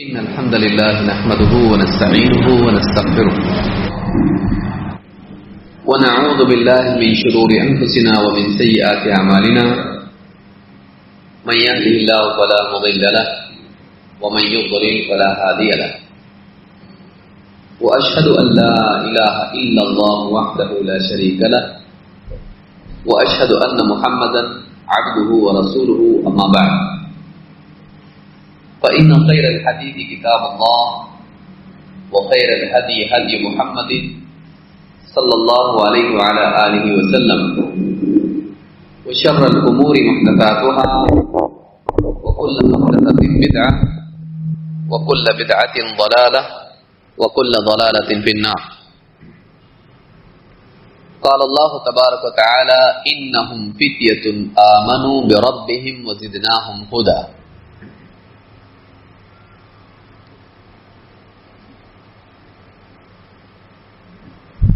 إن الحمد لله نحمده ونستعينه ونستغفره ونعوذ بالله من شرور أنفسنا ومن سيئات أعمالنا من يهده الله فلا مضل له ومن يضلل فلا هادي له وأشهد أن لا إله إلا الله وحده لا شريك له وأشهد أن محمدا عبده ورسوله أما بعد فإن خير الحديث كتاب الله وخير الهدي هدي محمد صلى الله عليه وعلى آله وسلم وشر الأمور محدثاتها وكل محدثة بدعة وكل بدعة ضلالة وكل ضلالة في النار. قال الله تبارك وتعالى إنهم فتية آمنوا بربهم وزدناهم هدى.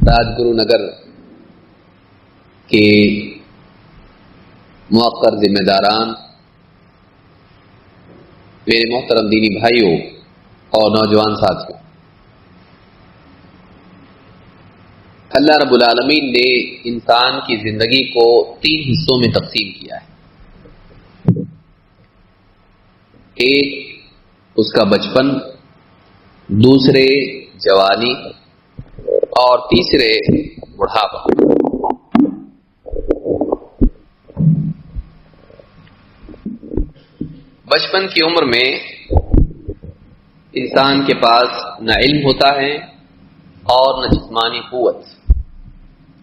راج گرو نگر کے موقر ذمہ داران، میرے محترم دینی بھائیوں اور نوجوان ساتھیوں، اللہ رب العالمین نے انسان کی زندگی کو 3 حصوں میں تقسیم کیا ہے. ایک اس کا بچپن، دوسرے جوانی اور تیسرے بڑھاپا. بچپن کی عمر میں انسان کے پاس نہ علم ہوتا ہے اور نہ جسمانی قوت،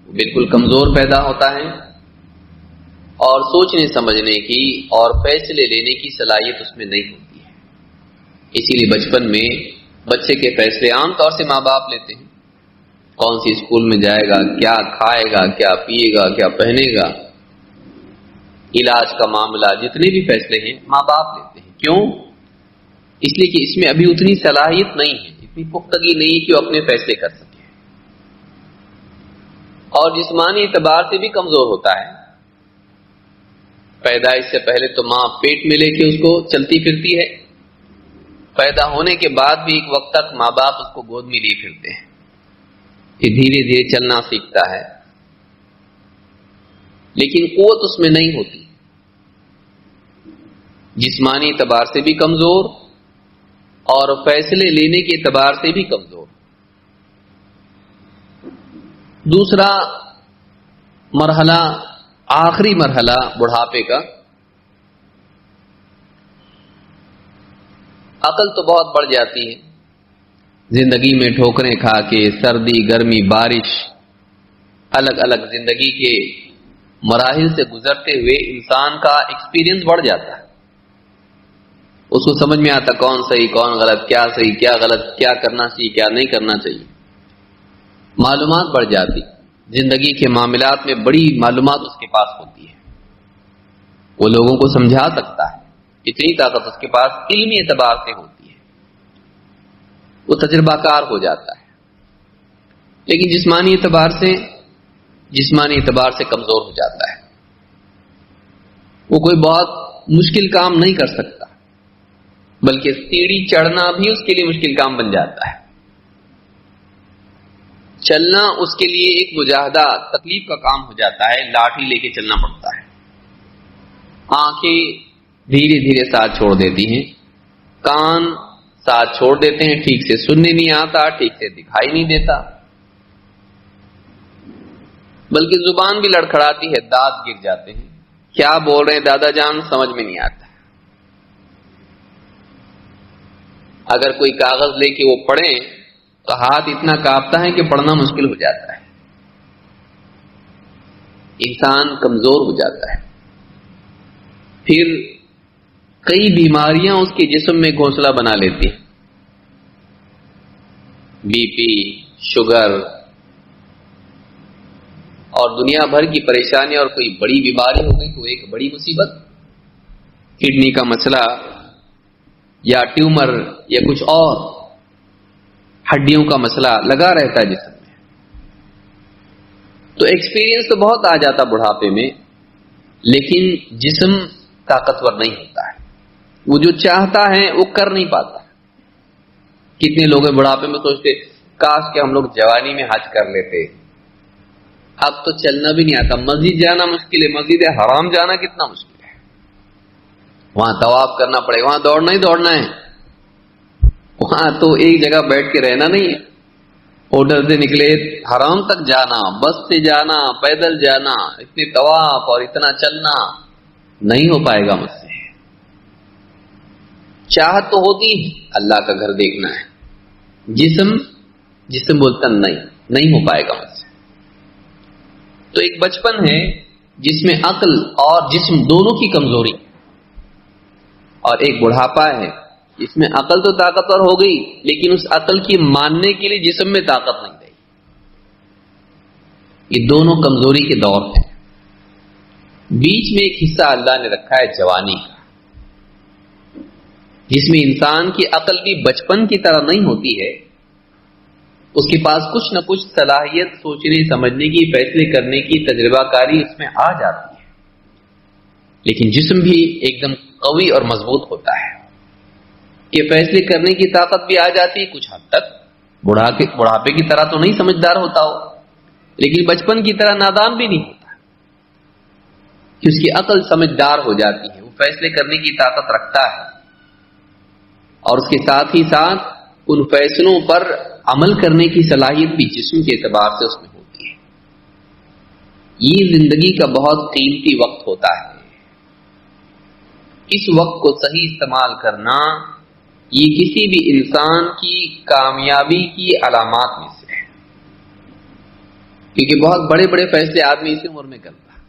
بالکل کمزور پیدا ہوتا ہے اور سوچنے سمجھنے کی اور فیصلے لینے کی صلاحیت اس میں نہیں ہوتی ہے. اسی لیے بچپن میں بچے کے فیصلے عام طور سے ماں باپ لیتے ہیں. کون سی اسکول میں جائے گا، کیا کھائے گا، کیا پیے گا، کیا پہنے گا، علاج کا معاملہ، جتنے بھی فیصلے ہیں ماں باپ لیتے ہیں. کیوں؟ اس لیے کہ اس میں ابھی اتنی صلاحیت نہیں ہے، اتنی پختگی نہیں ہے کہ وہ اپنے فیصلے کر سکے، اور جسمانی اعتبار سے بھی کمزور ہوتا ہے. پیدائش سے پہلے تو ماں پیٹ میں لے کے اس کو چلتی پھرتی ہے، پیدا ہونے کے بعد بھی ایک وقت تک ماں باپ اس کو گود میں لیے پھرتے ہیں، پھر دھیرے دھیرے چلنا سیکھتا ہے، لیکن قوت اس میں نہیں ہوتی. جسمانی اعتبار سے بھی کمزور اور فیصلے لینے کے اعتبار سے بھی کمزور. دوسرا مرحلہ، آخری مرحلہ بڑھاپے کا، عقل تو بہت بڑھ جاتی ہے. زندگی میں ٹھوکریں کھا کے، سردی گرمی بارش، الگ الگ زندگی کے مراحل سے گزرتے ہوئے انسان کا ایکسپیرینس بڑھ جاتا ہے. اس کو سمجھ میں آتا کون صحیح کون غلط، کیا صحیح کیا غلط، کیا کرنا چاہیے کیا نہیں کرنا چاہیے. معلومات بڑھ جاتی، زندگی کے معاملات میں بڑی معلومات اس کے پاس ہوتی ہے، وہ لوگوں کو سمجھا سکتا ہے، اتنی طاقت اس کے پاس علمی اعتبار سے ہوتی ہے، وہ تجربہ کار ہو جاتا ہے. لیکن جسمانی اعتبار سے کمزور ہو جاتا ہے. وہ کوئی بہت مشکل کام نہیں کر سکتا، بلکہ سیڑھی چڑھنا بھی اس کے لیے مشکل کام بن جاتا ہے. چلنا اس کے لیے ایک مجاہدہ، تکلیف کا کام ہو جاتا ہے، لاٹھی لے کے چلنا پڑتا ہے. آنکھیں دھیرے دھیرے ساتھ چھوڑ دیتی ہیں، کان ساتھ چھوڑ دیتے ہیں، ٹھیک سے سننے نہیں آتا، ٹھیک سے دکھائی نہیں دیتا، بلکہ زبان بھی لڑکھڑاتی ہے، دانت گر جاتے ہیں، کیا بول رہے ہیں دادا جان سمجھ میں نہیں آتا. اگر کوئی کاغذ لے کے وہ پڑھیں تو ہاتھ اتنا کانپتا ہے کہ پڑھنا مشکل ہو جاتا ہے. انسان کمزور ہو جاتا ہے. پھر کئی بیماریاں اس کے جسم میں گھونسلہ بنا لیتی ہیں، بی پی، شوگر اور دنیا بھر کی پریشانی. اور کوئی بڑی بیماری ہو گئی تو ایک بڑی مصیبت، کڈنی کا مسئلہ یا ٹیومر یا کچھ اور ہڈیوں کا مسئلہ لگا رہتا ہے جسم میں. تو ایکسپیرینس تو بہت آ جاتا بڑھاپے میں، لیکن جسم طاقتور نہیں ہوتا ہے. وہ جو چاہتا ہے وہ کر نہیں پاتا. کتنے لوگ بڑھاپے میں سوچتے کاش کہ ہم لوگ جوانی میں حج کر لیتے. اب تو چلنا بھی نہیں آتا، مسجد جانا مشکل ہے، مسجد حرام جانا کتنا مشکل ہے. وہاں طواف کرنا پڑے، وہاں دوڑنا ہی دوڑنا ہے. وہاں تو ایک جگہ بیٹھ کے رہنا نہیں ہے. ہوٹل سے نکلے حرام تک جانا، بس سے جانا، پیدل جانا، اتنے طواف اور اتنا چلنا نہیں ہو پائے گا مجھ سے. چاہت تو ہوتی اللہ کا گھر دیکھنا ہے، جسم بولتا نہیں ہو پائے گا مجھ سے. تو ایک بچپن ہے جس میں عقل اور جسم دونوں کی کمزوری، اور ایک بڑھاپا ہے جس میں عقل تو طاقتور ہو گئی لیکن اس عقل کی ماننے کے لیے جسم میں طاقت نہیں رہی. یہ دونوں کمزوری کے دور ہیں. بیچ میں ایک حصہ اللہ نے رکھا ہے جوانی کا، جس میں انسان کی عقل بھی بچپن کی طرح نہیں ہوتی ہے. اس کے پاس کچھ نہ کچھ صلاحیت سوچنے سمجھنے کی، فیصلے کرنے کی، تجربہ کاری اس میں آ جاتی ہے. لیکن جسم بھی ایک دم قوی اور مضبوط ہوتا ہے کہ فیصلے کرنے کی طاقت بھی آ جاتی ہے کچھ حد تک. بڑھاپے کی طرح تو نہیں سمجھدار ہوتا ہو، لیکن بچپن کی طرح نادان بھی نہیں ہوتا کہ اس کی عقل سمجھدار ہو جاتی ہے، وہ فیصلے کرنے کی طاقت رکھتا ہے، اور اس کے ساتھ ہی ساتھ ان فیصلوں پر عمل کرنے کی صلاحیت بھی جسم کے اعتبار سے اس میں ہوتی ہے. یہ زندگی کا بہت قیمتی وقت ہوتا ہے. اس وقت کو صحیح استعمال کرنا یہ کسی بھی انسان کی کامیابی کی علامات میں سے ہے، کیونکہ بہت بڑے بڑے فیصلے آدمی اسی عمر میں کرتا ہے.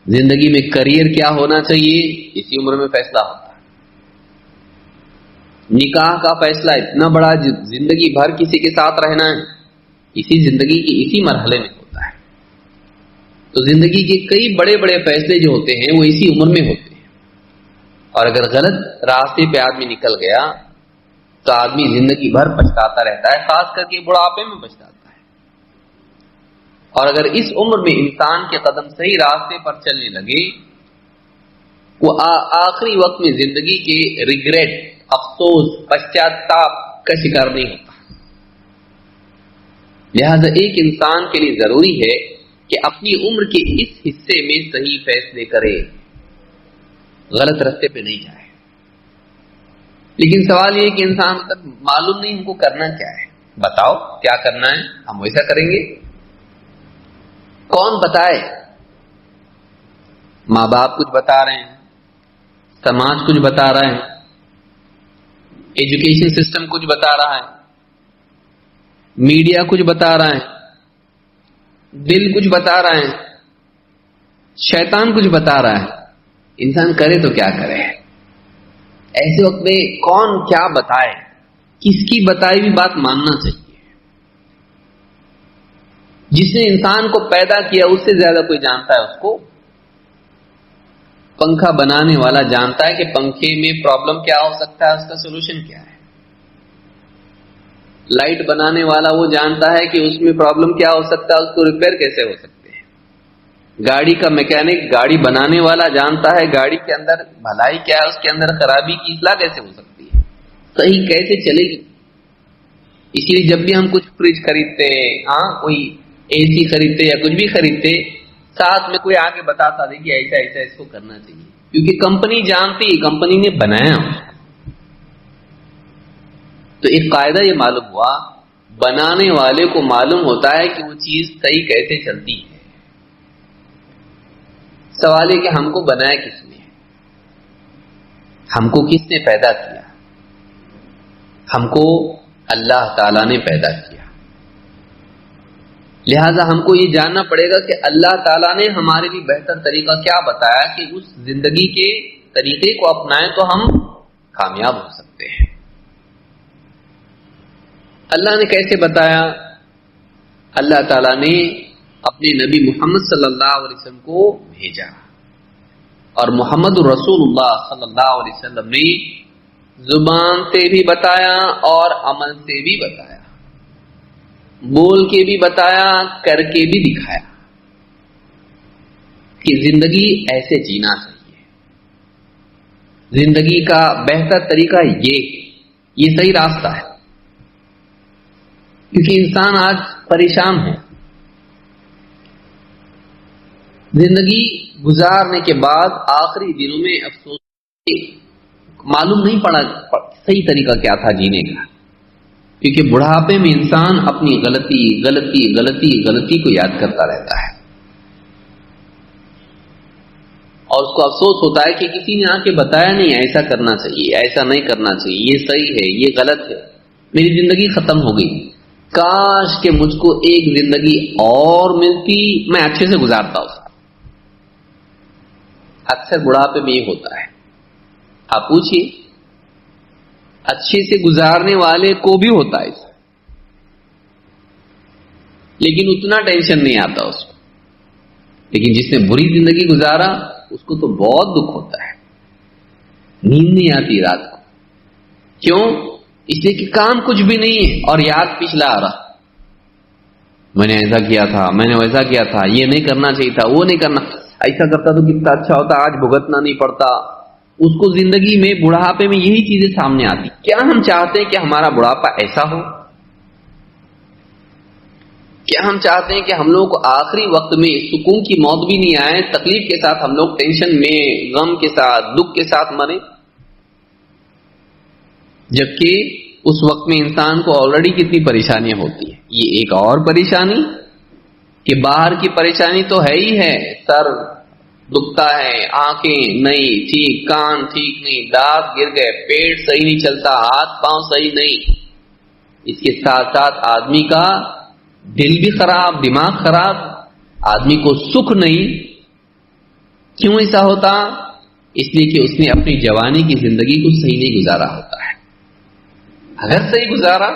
زندگی میں کریئر کیا ہونا چاہیے اسی عمر میں فیصلہ ہوتا ہے. نکاح کا فیصلہ اتنا بڑا، زندگی بھر کسی کے ساتھ رہنا ہے، اسی زندگی کی اسی مرحلے میں ہوتا ہے. تو زندگی کے کئی بڑے بڑے فیصلے جو ہوتے ہیں وہ اسی عمر میں ہوتے ہیں. اور اگر غلط راستے پہ آدمی نکل گیا تو آدمی زندگی بھر پچھتاتا رہتا ہے، خاص کر کے بڑھاپے میں پچھتاتا ہے. اور اگر اس عمر میں انسان کے قدم صحیح راستے پر چلنے لگے، وہ آخری وقت میں زندگی کے ریگریٹ، افسوس، پشچاتاپ کا شکار نہیں ہوتا. لہذا ایک انسان کے لیے ضروری ہے کہ اپنی عمر کے اس حصے میں صحیح فیصلے کرے، غلط راستے پہ نہیں جائے. لیکن سوال یہ کہ انسان تک معلوم نہیں ہم کو کرنا کیا ہے. بتاؤ کیا کرنا ہے، ہم ویسا کریں گے. کون بتائے؟ ماں باپ کچھ بتا رہے ہیں، سماج کچھ بتا رہے ہیں، ایجوکیشن سسٹم کچھ بتا رہا ہے، میڈیا کچھ بتا رہا ہے، دل کچھ بتا رہا ہے، شیطان کچھ بتا رہا ہے. انسان کرے تو کیا کرے؟ ایسے وقت میں کون کیا بتائے؟ کس کی بتائی ہوئی بات ماننا چاہیے؟ جس نے انسان کو پیدا کیا اس سے زیادہ کوئی جانتا ہے اس کو. پنکھا بنانے والا جانتا ہے کہ پنکھے میں پرابلم کیا ہو سکتا ہے، اس کا سولوشن کیا ہے. لائٹ بنانے والا وہ جانتا ہے کہ اس میں پرابلم کیا ہو سکتا ہے، اس کو ریپیئر کیسے ہو سکتے ہیں. گاڑی کا میکینک، گاڑی بنانے والا جانتا ہے گاڑی کے اندر بھلائی کیا ہے، اس کے اندر خرابی کی اصلاح کیسے ہو سکتی ہے، صحیح کیسے چلے گی. اسی لیے جب بھی ہم کچھ فریج خریدتے ہیں، کوئی اے سی خریدتے یا کچھ بھی خریدتے، ساتھ میں کوئی آگے بتاتا دیکھیے ایسا ایسا اس کو کرنا چاہیے، کیونکہ کمپنی جانتی، کمپنی نے بنایا. تو ایک قاعدہ یہ معلوم ہوا، بنانے والے کو معلوم ہوتا ہے کہ وہ چیز صحیح کیسے چلتی ہے. سوال ہے کہ ہم کو بنایا کس نے؟ ہم کو کس نے پیدا کیا؟ ہم کو اللہ تعالیٰ نے پیدا کیا. لہذا ہم کو یہ جاننا پڑے گا کہ اللہ تعالیٰ نے ہمارے لیے بہتر طریقہ کیا بتایا کہ اس زندگی کے طریقے کو اپنائیں تو ہم کامیاب ہو سکتے ہیں. اللہ نے کیسے بتایا؟ اللہ تعالیٰ نے اپنے نبی محمد صلی اللہ علیہ وسلم کو بھیجا، اور محمد رسول اللہ صلی اللہ علیہ وسلم نے زبان سے بھی بتایا اور عمل سے بھی بتایا، بول کے بھی بتایا، کر کے بھی دکھایا کہ زندگی ایسے جینا چاہیے. زندگی کا بہتر طریقہ یہ ہے یہ صحیح راستہ ہے، کیونکہ انسان آج پریشان ہے. زندگی گزارنے کے بعد آخری دنوں میں افسوس معلوم نہیں پڑا صحیح طریقہ کیا تھا جینے کا، کیونکہ بڑھاپے میں انسان اپنی غلطی غلطی غلطی غلطی کو یاد کرتا رہتا ہے، اور اس کو افسوس ہوتا ہے کہ کسی نے آ کے بتایا نہیں ایسا کرنا چاہیے، ایسا نہیں کرنا چاہیے، یہ صحیح ہے، یہ غلط ہے، میری زندگی ختم ہو گئی. کاش کہ مجھ کو ایک زندگی اور ملتی، میں اچھے سے گزارتا اس. اکثر بڑھاپے میں یہ ہوتا ہے. آپ پوچھئے اچھے سے گزارنے والے کو بھی ہوتا ہے، لیکن اتنا ٹینشن نہیں آتا اس کو. لیکن جس نے بری زندگی گزارا اس کو تو بہت دکھ ہوتا ہے، نیند نہیں آتی رات کو. کیوں؟ اس لیے کہ کام کچھ بھی نہیں ہے اور یاد پچھلا آ رہا، میں نے ایسا کیا تھا، میں نے ویسا کیا تھا، یہ نہیں کرنا چاہیے تھا، وہ نہیں کرنا، ایسا کرتا تو کتنا اچھا ہوتا، آج بھگتنا نہیں پڑتا. اس کو زندگی میں بڑھاپے میں یہی چیزیں سامنے آتی. کیا ہم چاہتے ہیں کہ ہمارا بڑھاپا ایسا ہو؟ کیا ہم چاہتے ہیں کہ ہم لوگ کو آخری وقت میں سکون کی موت بھی نہیں آئے، تکلیف کے ساتھ ہم لوگ ٹینشن میں، غم کے ساتھ، دکھ کے ساتھ مریں؟ جبکہ اس وقت میں انسان کو آلریڈی کتنی پریشانیاں ہوتی ہیں. یہ ایک اور پریشانی کہ باہر کی پریشانی تو ہے ہی ہے، سر دکھتا ہے، آنکھیں نہیں ٹھیک، کان ٹھیک نہیں، دانت گر گئے، پیٹ صحیح نہیں چلتا، ہاتھ پاؤں صحیح نہیں. اس کے ساتھ ساتھ آدمی کا دل بھی خراب، دماغ خراب، آدمی کو سکھ نہیں. کیوں ایسا ہوتا؟ اس لیے کہ اس نے اپنی جوانی کی زندگی کو صحیح نہیں گزارا ہوتا ہے. اگر صحیح گزارا،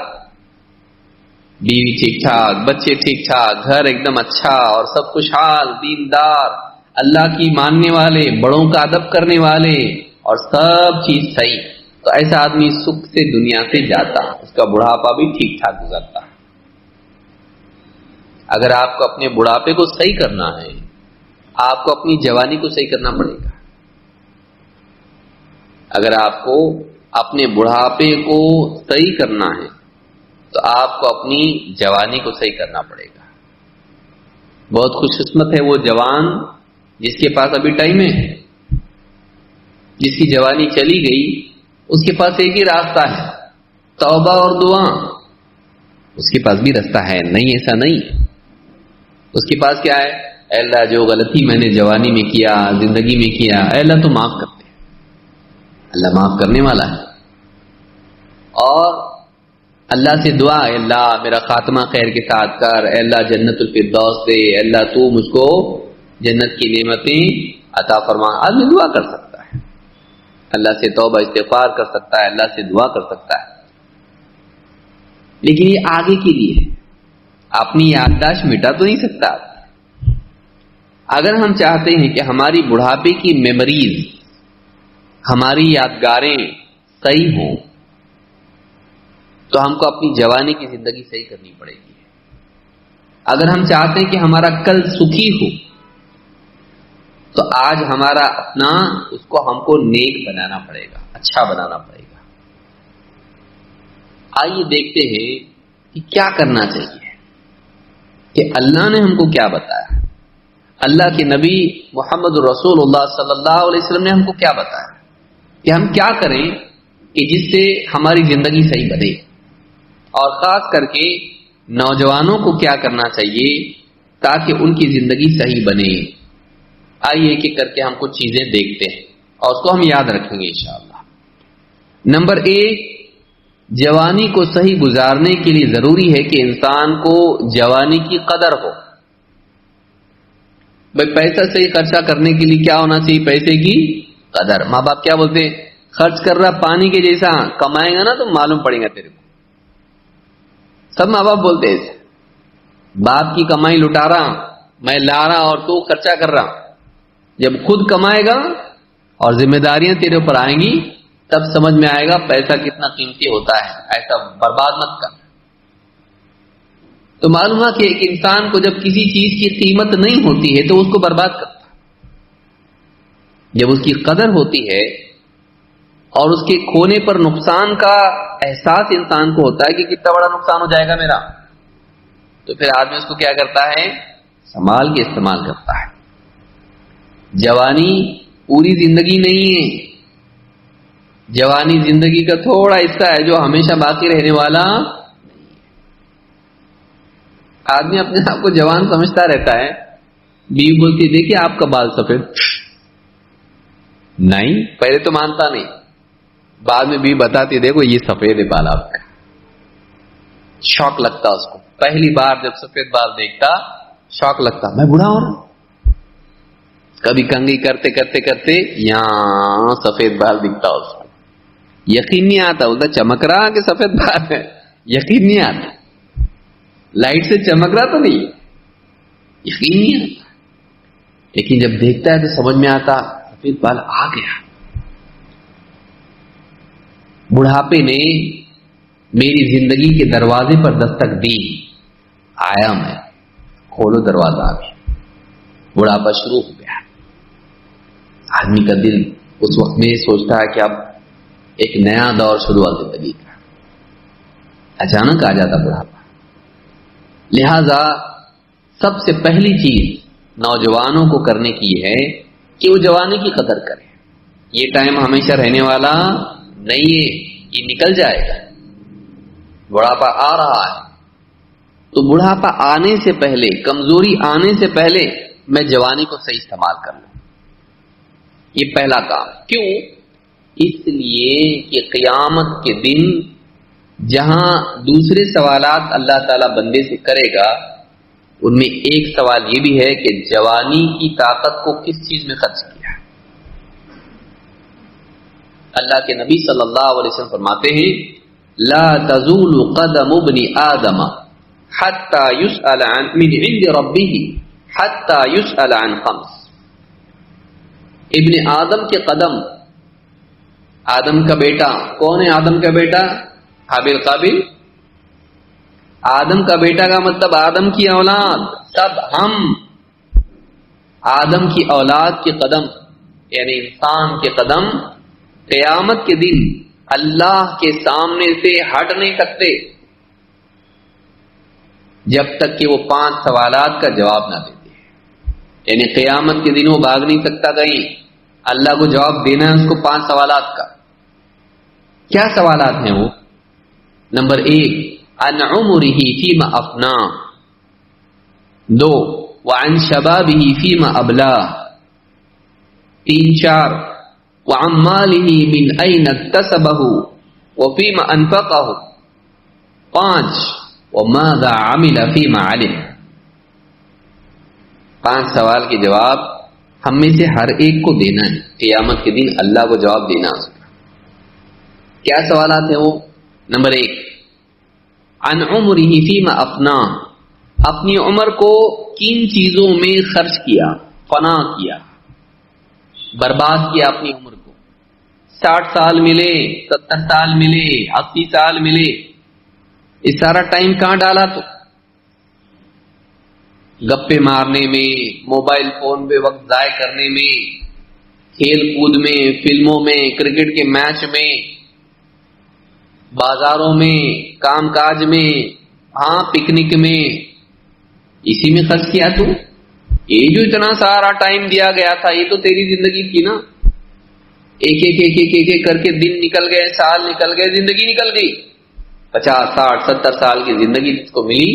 بیوی ٹھیک ٹھاک، بچے ٹھیک ٹھاک، گھر ایک دم اچھا اور سب خوشحال، دیندار، اللہ کی ماننے والے، بڑوں کا ادب کرنے والے، اور سب چیز صحیح، تو ایسا آدمی سکھ سے دنیا سے جاتا، اس کا بڑھاپا بھی ٹھیک ٹھاک گزرتا. اگر آپ کو اپنے بڑھاپے کو صحیح کرنا ہے، آپ کو اپنی جوانی کو صحیح کرنا پڑے گا. اگر آپ کو اپنے بڑھاپے کو صحیح کرنا ہے تو آپ کو اپنی جوانی کو صحیح کرنا پڑے گا. بہت خوش قسمت ہے وہ جوان جس کے پاس ابھی ٹائم ہے، جس کی جوانی چلی گئی، اس کے پاس ایک ہی راستہ ہے، توبہ اور دعا. اس کے پاس بھی راستہ ہے، نہیں ایسا نہیں. اس کے پاس کیا ہے؟ اے اللہ جو غلطی میں نے جوانی میں کیا، زندگی میں کیا، اے اللہ تو معاف کر دے. اللہ معاف کرنے والا ہے. اور اللہ سے دعا، اے اللہ میرا خاتمہ خیر کے ساتھ کر، اے اللہ جنت الفردوس دے، اے اللہ تو مجھ کو جنت کی نعمتیں عطا فرما. آدمی دعا کر سکتا ہے، اللہ سے توبہ استغفار کر سکتا ہے، اللہ سے دعا کر سکتا ہے، لیکن یہ آگے کے لیے ہے. اپنی یادداشت مٹا تو نہیں سکتا. اگر ہم چاہتے ہیں کہ ہماری بڑھاپے کی میموریز، ہماری یادگاریں صحیح ہوں، تو ہم کو اپنی جوانی کی زندگی صحیح کرنی پڑے گی. اگر ہم چاہتے ہیں کہ ہمارا کل سکھی ہو، تو آج ہمارا اپنا اس کو ہم کو نیک بنانا پڑے گا، اچھا بنانا پڑے گا. آئیے دیکھتے ہیں کہ کیا کرنا چاہیے، کہ اللہ نے ہم کو کیا بتایا. اللہ کے نبی محمد رسول اللہ صلی اللہ علیہ وسلم نے ہم کو کیا بتایا کہ ہم کیا کریں کہ جس سے ہماری زندگی صحیح بنے، اور خاص کر کے نوجوانوں کو کیا کرنا چاہیے تاکہ ان کی زندگی صحیح بنے. آئیے کہ کر کے ہم کچھ چیزیں دیکھتے ہیں اور اس کو ہم یاد رکھیں گے انشاءاللہ. نمبر 1، جوانی کو صحیح گزارنے کے لیے ضروری ہے کہ انسان کو جوانی کی قدر ہو. بھائی پیسہ صحیح خرچہ کرنے کے لیے کیا ہونا چاہیے؟ پیسے کی قدر. ماں باپ کیا بولتے ہیں؟ خرچ کر رہا پانی کے جیسا، کمائے گا نا تو معلوم پڑے گا تیرے کو. سب ماں باپ بولتے ہیں. باپ کی کمائی لٹا رہا، میں لا رہا اور تو خرچہ کر رہا. جب خود کمائے گا اور ذمہ داریاں تیرے اوپر آئیں گی تب سمجھ میں آئے گا پیسہ کتنا قیمتی ہوتا ہے. ایسا برباد مت کر. تو معلوم ہے کہ ایک انسان کو جب کسی چیز کی قیمت نہیں ہوتی ہے تو اس کو برباد کرتا. جب اس کی قدر ہوتی ہے اور اس کے کھونے پر نقصان کا احساس انسان کو ہوتا ہے کہ کتنا بڑا نقصان ہو جائے گا میرا، تو پھر آدمی اس کو کیا کرتا ہے؟ سنبھال کے استعمال کرتا ہے۔ جوانی پوری زندگی نہیں ہے، جوانی زندگی کا تھوڑا حصہ ہے جو ہمیشہ باقی رہنے والا نہیں ہے۔ آدمی اپنے آپ کو جوان سمجھتا رہتا ہے، بیوی بولتی دیکھیے آپ کا بال سفید، نہیں پہلے تو مانتا نہیں، بعد میں بیوی بتاتی دیکھو یہ سفید ہے بال آپ کا، شوق لگتا اس کو، پہلی بار جب سفید بال دیکھتا شوق لگتا، میں بوڑھا ہوں۔ کبھی کنگھی کرتے کرتے کرتے یہاں سفید بال دکھتا اس کو، یقین نہیں آتا، بولتا چمک رہا کہ سفید بال ہے، یقین نہیں آتا، لائٹ سے چمک رہا تو نہیں، یقین نہیں آتا، لیکن جب دیکھتا ہے تو سمجھ میں آتا سفید بال آ گیا۔ بڑھاپے نے میری زندگی کے دروازے پر دستک دی، آیا میں، کھولو دروازہ، ابھی بڑھاپا شروع ہو گیا۔ آدمی کا دل اس وقت میں سوچتا ہے کہ اب ایک نیا دور شروع ہوا زندگی کا، اچانک آ جاتا بڑھاپا۔ لہذا سب سے پہلی چیز نوجوانوں کو کرنے کی ہے کہ وہ جوانی کی قدر کریں۔ یہ ٹائم ہمیشہ رہنے والا نہیں ہے، یہ نکل جائے گا، بڑھاپا آ رہا ہے، تو بڑھاپا آنے سے پہلے، کمزوری آنے سے پہلے میں جوانی کو صحیح استعمال کر لوں، یہ پہلا کام۔ کیوں؟ اس لیے کہ قیامت کے دن جہاں دوسرے سوالات اللہ تعالی بندے سے کرے گا، ان میں ایک سوال یہ بھی ہے کہ جوانی کی طاقت کو کس چیز میں خرچ کیا۔ اللہ کے نبی صلی اللہ علیہ وسلم فرماتے ہیں لا تزول قدم ابن آدم حتى يسأل عن من عند ربه حتى يسأل عن خمس۔ ابن آدم کے قدم، آدم کا بیٹا کون ہے؟ آدم کا بیٹا حابیل قابل، آدم کا بیٹا کا مطلب آدم کی اولاد، سب ہم آدم کی اولاد کے قدم، یعنی انسان کے قدم قیامت کے دن اللہ کے سامنے سے ہٹ نہیں سکتے جب تک کہ وہ 5 سوالات کا جواب نہ دیتے، یعنی قیامت کے دن وہ بھاگ نہیں سکتا کہیں، اللہ کو جواب دینا ہے اس کو 5 سوالات کا۔ کیا سوالات ہیں وہ؟ نمبر 1 عن عمره فيما افناه، 2 وعن شبابه فيما ابلاه، 3-4 وعن ماله من اين اكتسبه وفيما انفقه، 5 وماذا عمل فيما علم۔ 5 سوال کے جواب ہم میں سے ہر ایک کو دینا ہے، قیامت کے دن اللہ کو جواب دینا ہے۔ کیا سوالات ہیں وہ؟ نمبر 1 عن عمره فيما افناه، اپنی عمر کو کن چیزوں میں خرچ کیا، فنا کیا، برباد کیا اپنی عمر کو۔ 60 سال ملے، 70 سال ملے، 80 سال ملے، یہ سارا ٹائم کہاں ڈالا؟ تو گپے مارنے میں، موبائل فون پہ وقت ضائع کرنے میں، کھیل کود میں، فلموں میں، کرکٹ کے میچ میں، بازاروں میں، کام کاج میں، ہاں پکنک میں، اسی میں خرچ کیا۔ تو یہ جو اتنا سارا ٹائم دیا گیا تھا یہ تو تیری زندگی تھی نا، ایک ایک ایک ایک ایک ایک کر کے دن نکل گئے، سال نکل گئے، زندگی نکل گئی، 50 60 70 سال کی زندگی جس کو ملی۔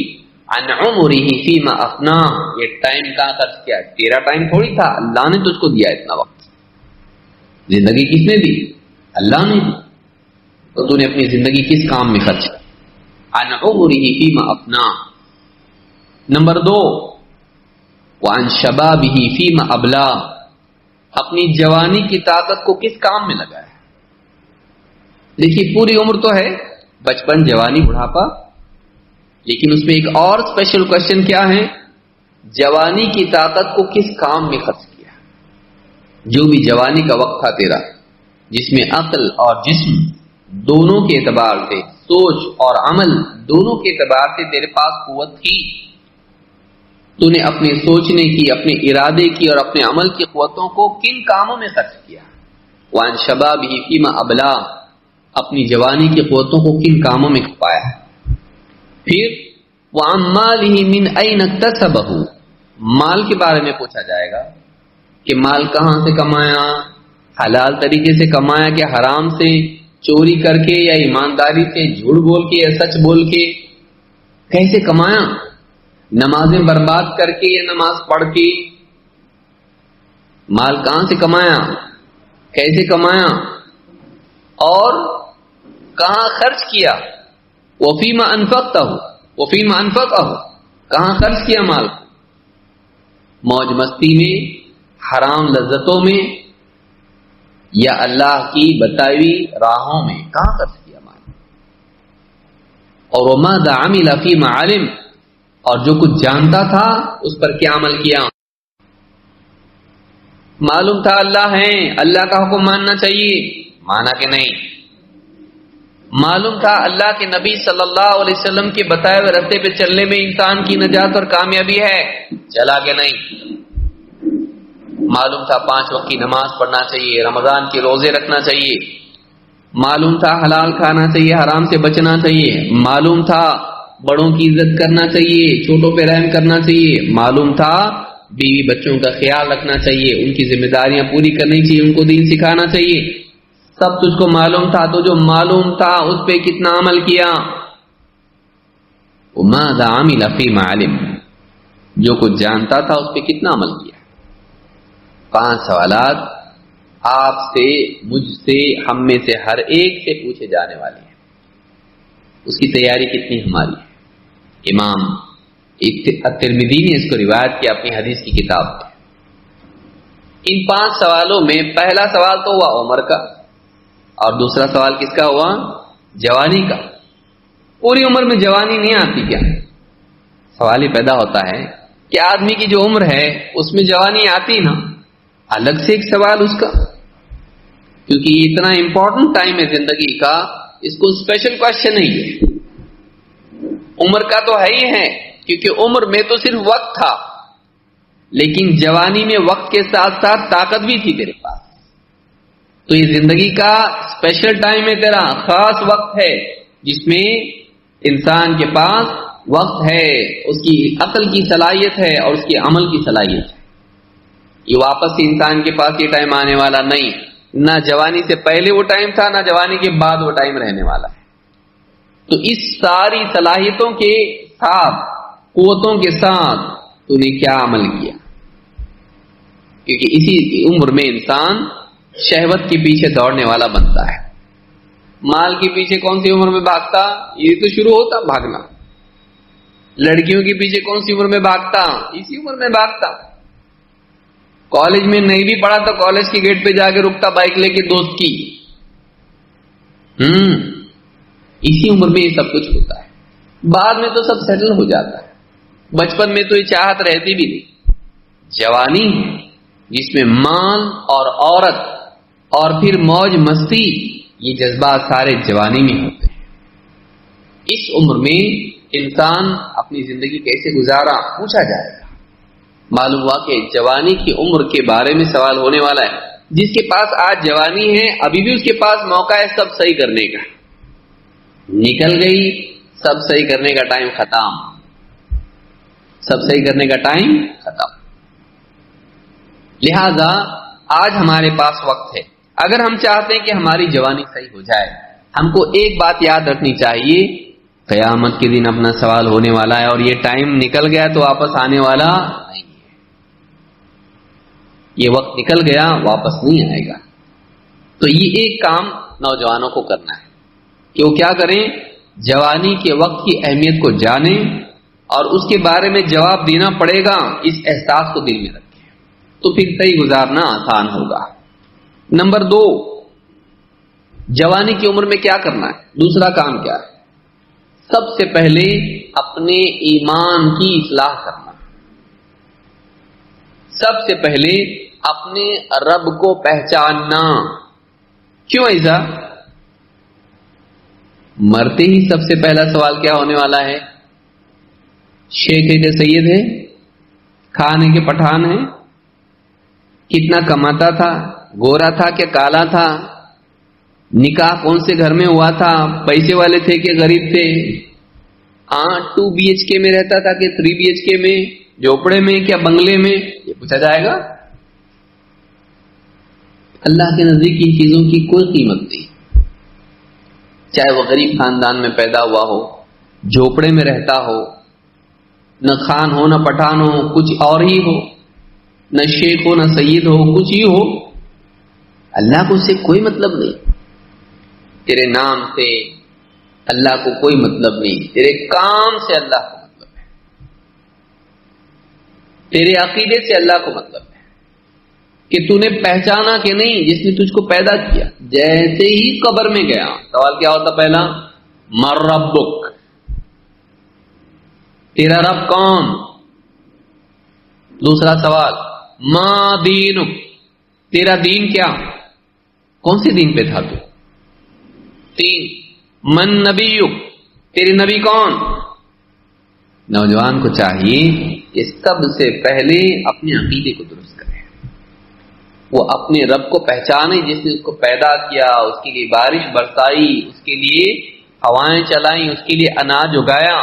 عن عمره فيما افناه، یہ ٹائم کہاں خرچ کیا؟ تیرا ٹائم تھوڑی تھا، اللہ نے تجھ کو دیا اتنا وقت۔ زندگی کس نے دی؟ اللہ نے دی، تو تو نے اپنی زندگی کس کام میں خرچ کی؟ عن عمره فيما افناه۔ نمبر 2 وعن شبابه فيما ابلاه، اپنی جوانی کی طاقت کو کس کام میں لگایا؟ دیکھیے پوری عمر تو ہے، بچپن، جوانی، بڑھاپا، لیکن اس میں ایک اور اسپیشل کوشچن کیا ہے؟ جوانی کی طاقت کو کس کام میں خرچ کیا؟ جو بھی جوانی کا وقت تھا تیرا، جس میں عقل اور جسم دونوں کے اعتبار سے، سوچ اور عمل دونوں کے اعتبار سے تیرے پاس قوت تھی، تو نے اپنے سوچنے کی، اپنے ارادے کی اور اپنے عمل کی قوتوں کو کن کاموں میں خرچ کیا؟ وعن شبابہ فیما ابلا، اپنی جوانی کی قوتوں کو کن کاموں میں کھپایا ہے. پھر وَعَمْ مَالِهِ مِنْ أَيْنَ اكْتَسَبَهُ، مال کے بارے میں پوچھا جائے گا کہ مال کہاں سے کمایا، حلال طریقے سے کمایا کہ حرام سے، چوری کر کے یا ایمانداری سے، جھوٹ بول کے یا سچ بول کے، کیسے کمایا، نمازیں برباد کر کے یا نماز پڑھ کے. مال کہاں سے کمایا، کیسے کمایا اور کہاں خرچ کیا. وَفِيمَ أَنفَقَهُ، کہاں خرچ کیا مال، موج مستی میں، حرام لذتوں میں، یا اللہ کی بتائی راہوں میں، کہاں خرچ کیا مال. اور وَمَاذَا عَمِلَ فِيمَا عَلِمَ، اور جو کچھ جانتا تھا اس پر کیا عمل کیا. معلوم تھا اللہ ہے، اللہ کا حکم ماننا چاہیے، مانا کہ نہیں. معلوم تھا اللہ کے نبی صلی اللہ علیہ وسلم کے بتائے ہوئے راستے پہ چلنے میں انسان کی نجات اور کامیابی ہے، چلا کہ نہیں. معلوم تھا 5 وقت کی نماز پڑھنا چاہیے، رمضان کے روزے رکھنا چاہیے. معلوم تھا حلال کھانا چاہیے، حرام سے بچنا چاہیے. معلوم تھا بڑوں کی عزت کرنا چاہیے، چھوٹوں پہ رحم کرنا چاہیے. معلوم تھا بیوی بچوں کا خیال رکھنا چاہیے، ان کی ذمہ داریاں پوری کرنی چاہیے، ان کو دین سکھانا چاہیے. سب تجھ کو معلوم تھا، تو جو معلوم تھا اس پہ کتنا عمل کیا. وَمَاذَا عَمِلَ فِيمَا عَلِمَ، جو کچھ جانتا تھا اس پہ کتنا عمل کیا. 5 سوالات آپ سے، مجھ سے، ہم میں سے ہر ایک سے پوچھے جانے والے ہیں. اس کی تیاری کتنی ہماری ہے. امام الترمذی نے اس کو روایت کیا اپنی حدیث کی کتاب میں. ان 5 سوالوں میں پہلا سوال تو ہوا عمر کا، اور دوسرا سوال کس کا ہوا، جوانی کا. پوری عمر میں جوانی نہیں آتی کیا. سوال یہ پیدا ہوتا ہے کہ آدمی کی جو عمر ہے اس میں جوانی آتی نا، الگ سے ایک سوال اس کا، کیونکہ یہ اتنا امپورٹنٹ ٹائم ہے زندگی کا، اس کو اسپیشل کوشچن نہیں ہے. عمر کا تو ہے ہی ہے، کیونکہ عمر میں تو صرف وقت تھا، لیکن جوانی میں وقت کے ساتھ ساتھ طاقت بھی تھی تیرے پاس. تو یہ زندگی کا اسپیشل ٹائم ہے، تیرا خاص وقت ہے جس میں انسان کے پاس وقت ہے، اس کی عقل کی صلاحیت ہے اور اس کی عمل کی صلاحیت ہے. یہ واپس سے انسان کے پاس یہ ٹائم آنے والا نہیں، نہ جوانی سے پہلے وہ ٹائم تھا، نہ جوانی کے بعد وہ ٹائم رہنے والا ہے. تو اس ساری صلاحیتوں کے ساتھ، قوتوں کے ساتھ تو نے کیا عمل کیا. کیونکہ اسی عمر میں انسان شہوت کے پیچھے دوڑنے والا بنتا ہے. مال کے پیچھے کون سی عمر میں بھاگتا، یہ تو شروع ہوتا بھاگنا. لڑکیوں کے پیچھے کون سی عمر میں بھاگتا، اسی عمر میں بھاگتا. کالج میں نہیں بھی پڑھا تو کالج کے گیٹ پہ جا کے رکتا بائک لے کے دوست کی. اسی عمر میں یہ سب کچھ ہوتا ہے. بعد میں تو سب سیٹل ہو جاتا ہے. بچپن میں تو یہ چاہت رہتی بھی نہیں. جوانی جس میں مال اور عورت اور پھر موج مستی، یہ جذبات سارے جوانی میں ہوتے ہیں. اس عمر میں انسان اپنی زندگی کیسے گزارا پوچھا جائے گا. معلوم ہوا کہ جوانی کی عمر کے بارے میں سوال ہونے والا ہے. جس کے پاس آج جوانی ہے ابھی بھی اس کے پاس موقع ہے سب صحیح کرنے کا. نکل گئی سب صحیح کرنے کا ٹائم ختم، سب صحیح کرنے کا ٹائم ختم. لہذا آج ہمارے پاس وقت ہے. اگر ہم چاہتے ہیں کہ ہماری جوانی صحیح ہو جائے، ہم کو ایک بات یاد رکھنی چاہیے، قیامت کے دن اپنا سوال ہونے والا ہے، اور یہ ٹائم نکل گیا تو واپس آنے والا نہیں ہے. یہ وقت نکل گیا واپس نہیں آئے گا. تو یہ ایک کام نوجوانوں کو کرنا ہے کہ وہ کیا کریں، جوانی کے وقت کی اہمیت کو جانیں اور اس کے بارے میں جواب دینا پڑے گا، اس احساس کو دل میں رکھیں، تو پھر صحیح گزارنا آسان ہوگا. نمبر 2، جوانی کی عمر میں کیا کرنا ہے. دوسرا کام کیا ہے، سب سے پہلے اپنے ایمان کی اصلاح کرنا. سب سے پہلے اپنے رب کو پہچاننا. کیوں ایسا؟ مرتے ہی سب سے پہلا سوال کیا ہونے والا ہے، شیخ ہے کہ سید ہے، خان ہے کہ پٹھان ہے، کتنا کماتا تھا، گورا تھا کہ کالا تھا، نکاح کون سے گھر میں ہوا تھا، پیسے والے تھے کہ غریب تھے، 2 BHK میں رہتا تھا کہ 3 BHK میں، جھوپڑے میں کیا بنگلے میں، یہ پوچھا جائے گا؟ اللہ کے نزدیک ان چیزوں کی کوئی قیمت نہیں، چاہے وہ غریب خاندان میں پیدا ہوا ہو، جھوپڑے میں رہتا ہو، نہ خان ہو نہ پٹھان ہو، کچھ اور ہی ہو، نہ شیخ ہو نہ سید ہو، کچھ ہی ہو، اللہ کو اس سے کوئی مطلب نہیں۔ تیرے نام سے اللہ کو کوئی مطلب نہیں، تیرے کام سے اللہ کو مطلب ہے، تیرے عقیدے سے اللہ کو مطلب ہے کہ تو نے پہچانا کہ نہیں جس نے تجھ کو پیدا کیا۔ جیسے ہی قبر میں گیا، سوال کیا ہوتا؟ پہلا مر ربک، تیرا رب کون؟ دوسرا سوال ما دینک، تیرا دین کیا، کون سے دین پہ تھا تو؟ 3 من نبیک، تیرے نبی کون؟ نوجوان کو چاہیے کہ سب سے پہلے اپنے عقیدے کو درست کرے، وہ اپنے رب کو پہچانے جس نے اس کو پیدا کیا، اس کے لیے بارش برسائی، اس کے لیے ہوائیں چلائیں، اس کے لیے اناج اگایا،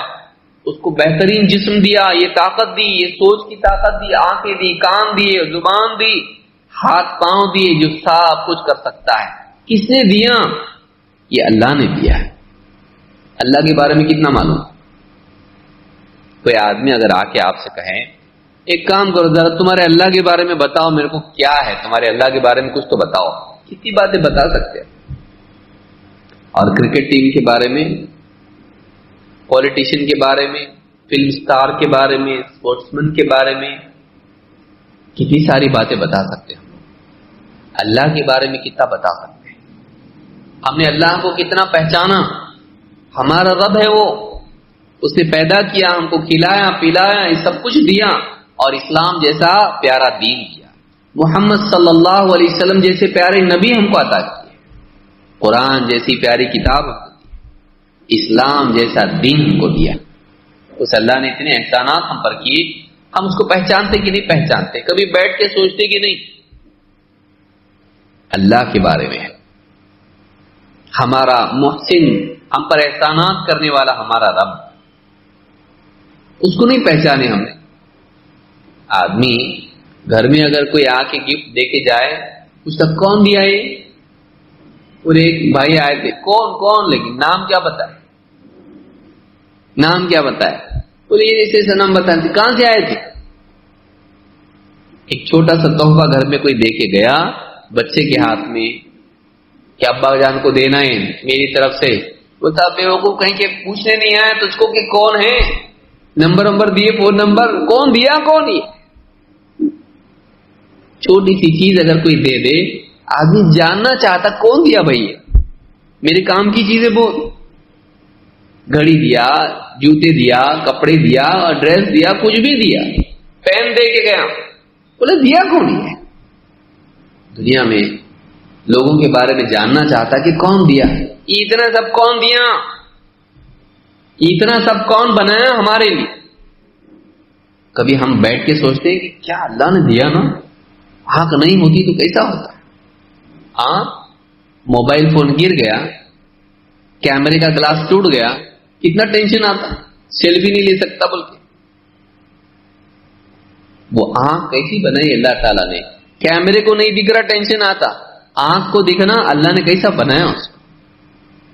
اس کو بہترین جسم دیا، یہ طاقت دی، یہ سوچ کی طاقت دی، آنکھیں دی، کان دیے، زبان دی، ہاتھ پاؤں دیے، جو سب کچھ کر سکتا ہے۔ کس نے دیا؟ یہ اللہ نے دیا ہے۔ اللہ کے بارے میں کتنا معلوم؟ کوئی آدمی اگر آ کے آپ سے کہے ایک کام کرو ذرا تمہارے اللہ کے بارے میں بتاؤ میرے کو، کیا ہے تمہارے اللہ کے بارے میں، کچھ تو بتاؤ، کتنی باتیں بتا سکتے ہیں۔ اور کرکٹ ٹیم کے بارے میں، پولیٹیشین کے بارے میں، فلم سٹار کے بارے میں، اسپورٹس مین کے بارے میں کتنی ساری باتیں بتا سکتے ہیں۔ اللہ کے بارے میں کتنا بتا سکتے ہیں؟ ہم نے اللہ کو کتنا پہچانا؟ ہمارا رب ہے وہ، اس نے پیدا کیا، ہم کو کھلایا پلایا، یہ سب کچھ دیا، اور اسلام جیسا پیارا دین کیا، محمد صلی اللہ علیہ وسلم جیسے پیارے نبی ہم کو عطا کیے، قرآن جیسی پیاری کتاب ہم کو دی، اسلام جیسا دین ہم کو دیا۔ اس اللہ نے اتنے احسانات ہم پر کیے، ہم اس کو پہچانتے کہ نہیں پہچانتے؟ کبھی بیٹھ کے سوچتے کہ نہیں؟ اللہ کے بارے میں ہے ہمارا محسن، ہم پر احسانات کرنے والا ہمارا رب، اس کو نہیں پہچانے ہم نے۔ آدمی گھر میں اگر کوئی آ کے گفٹ دے کے جائے، پوچھتا کون دیا یہ؟ اور ایک بھائی آئے تھے، کون لیکن نام کیا بتائے؟ نام کیا بتائے؟ بولے ایسے نام بتائے، کہاں سے آئے تھے؟ ایک چھوٹا سا تحفہ گھر میں کوئی دے کے گیا بچے کے ہاتھ میں کہ ابا جان کو دینا ہے میری طرف سے، بولتا بیوقوف کہیں کہ پوچھنے نہیں آیا تجھ کو کہ کون ہے، نمبر دیے، فون نمبر، کون دیا کون یہ؟ چھوٹی سی چیز اگر کوئی دے دے، آدمی جاننا چاہتا کون دیا بھائی، میرے کام کی چیزیں بول، گھڑی دیا، جوتے دیا، کپڑے دیا، ڈریس دیا، کچھ بھی دیا، پین دے کے گیا، بولے دیا کون ہے؟ دنیا میں لوگوں کے بارے میں جاننا چاہتا کہ کون دیا، اتنا سب کون دیا، اتنا سب کون بنایا ہمارے لیے؟ کبھی ہم بیٹھ کے سوچتے ہیں کہ کیا اللہ نے دیا نا، آنکھ نہیں ہوتی تو کیسا ہوتا؟ موبائل فون گر گیا، کیمرے کا گلاس ٹوٹ گیا، کتنا ٹینشن آتا، سیلفی نہیں لے سکتا بول کے۔ وہ آنکھ کیسی بنائی اللہ تعالیٰ نے؟ کیمرے کو نہیں دکھ رہا ٹینشن آتا، آنکھ کو دکھنا اللہ نے کیسا بنایا اس کو؟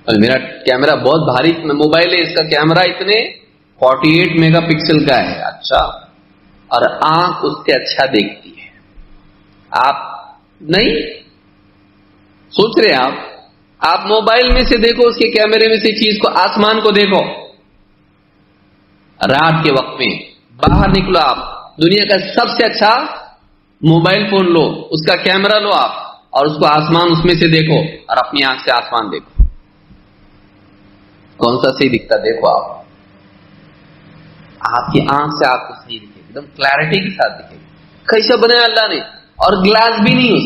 اور میرا کیمرہ بہت بھاری موبائل ہے، اس کا کیمرہ اتنے 48 میگا پکسل کا ہے، اچھا، اور آنکھ اس سے اچھا دیکھتی ہے، آپ نہیں سوچ رہے؟ آپ موبائل میں سے دیکھو، اس کے کیمرے میں سے چیز کو، آسمان کو دیکھو، رات کے وقت میں باہر نکلو، آپ دنیا کا سب سے اچھا موبائل فون لو، اس کا کیمرہ لو آپ، اور اس کو آسمان اس میں سے دیکھو، اور اپنی آنکھ سے آسمان دیکھو، کون سا صحیح دکھتا دیکھو آپ کی آنکھ سے آپ کو صحیح دکھے، ایک دم کلیئرٹی کے ساتھ دکھے، کیسا بنایا اللہ نے؟ اور گلاس بھی نہیں، اس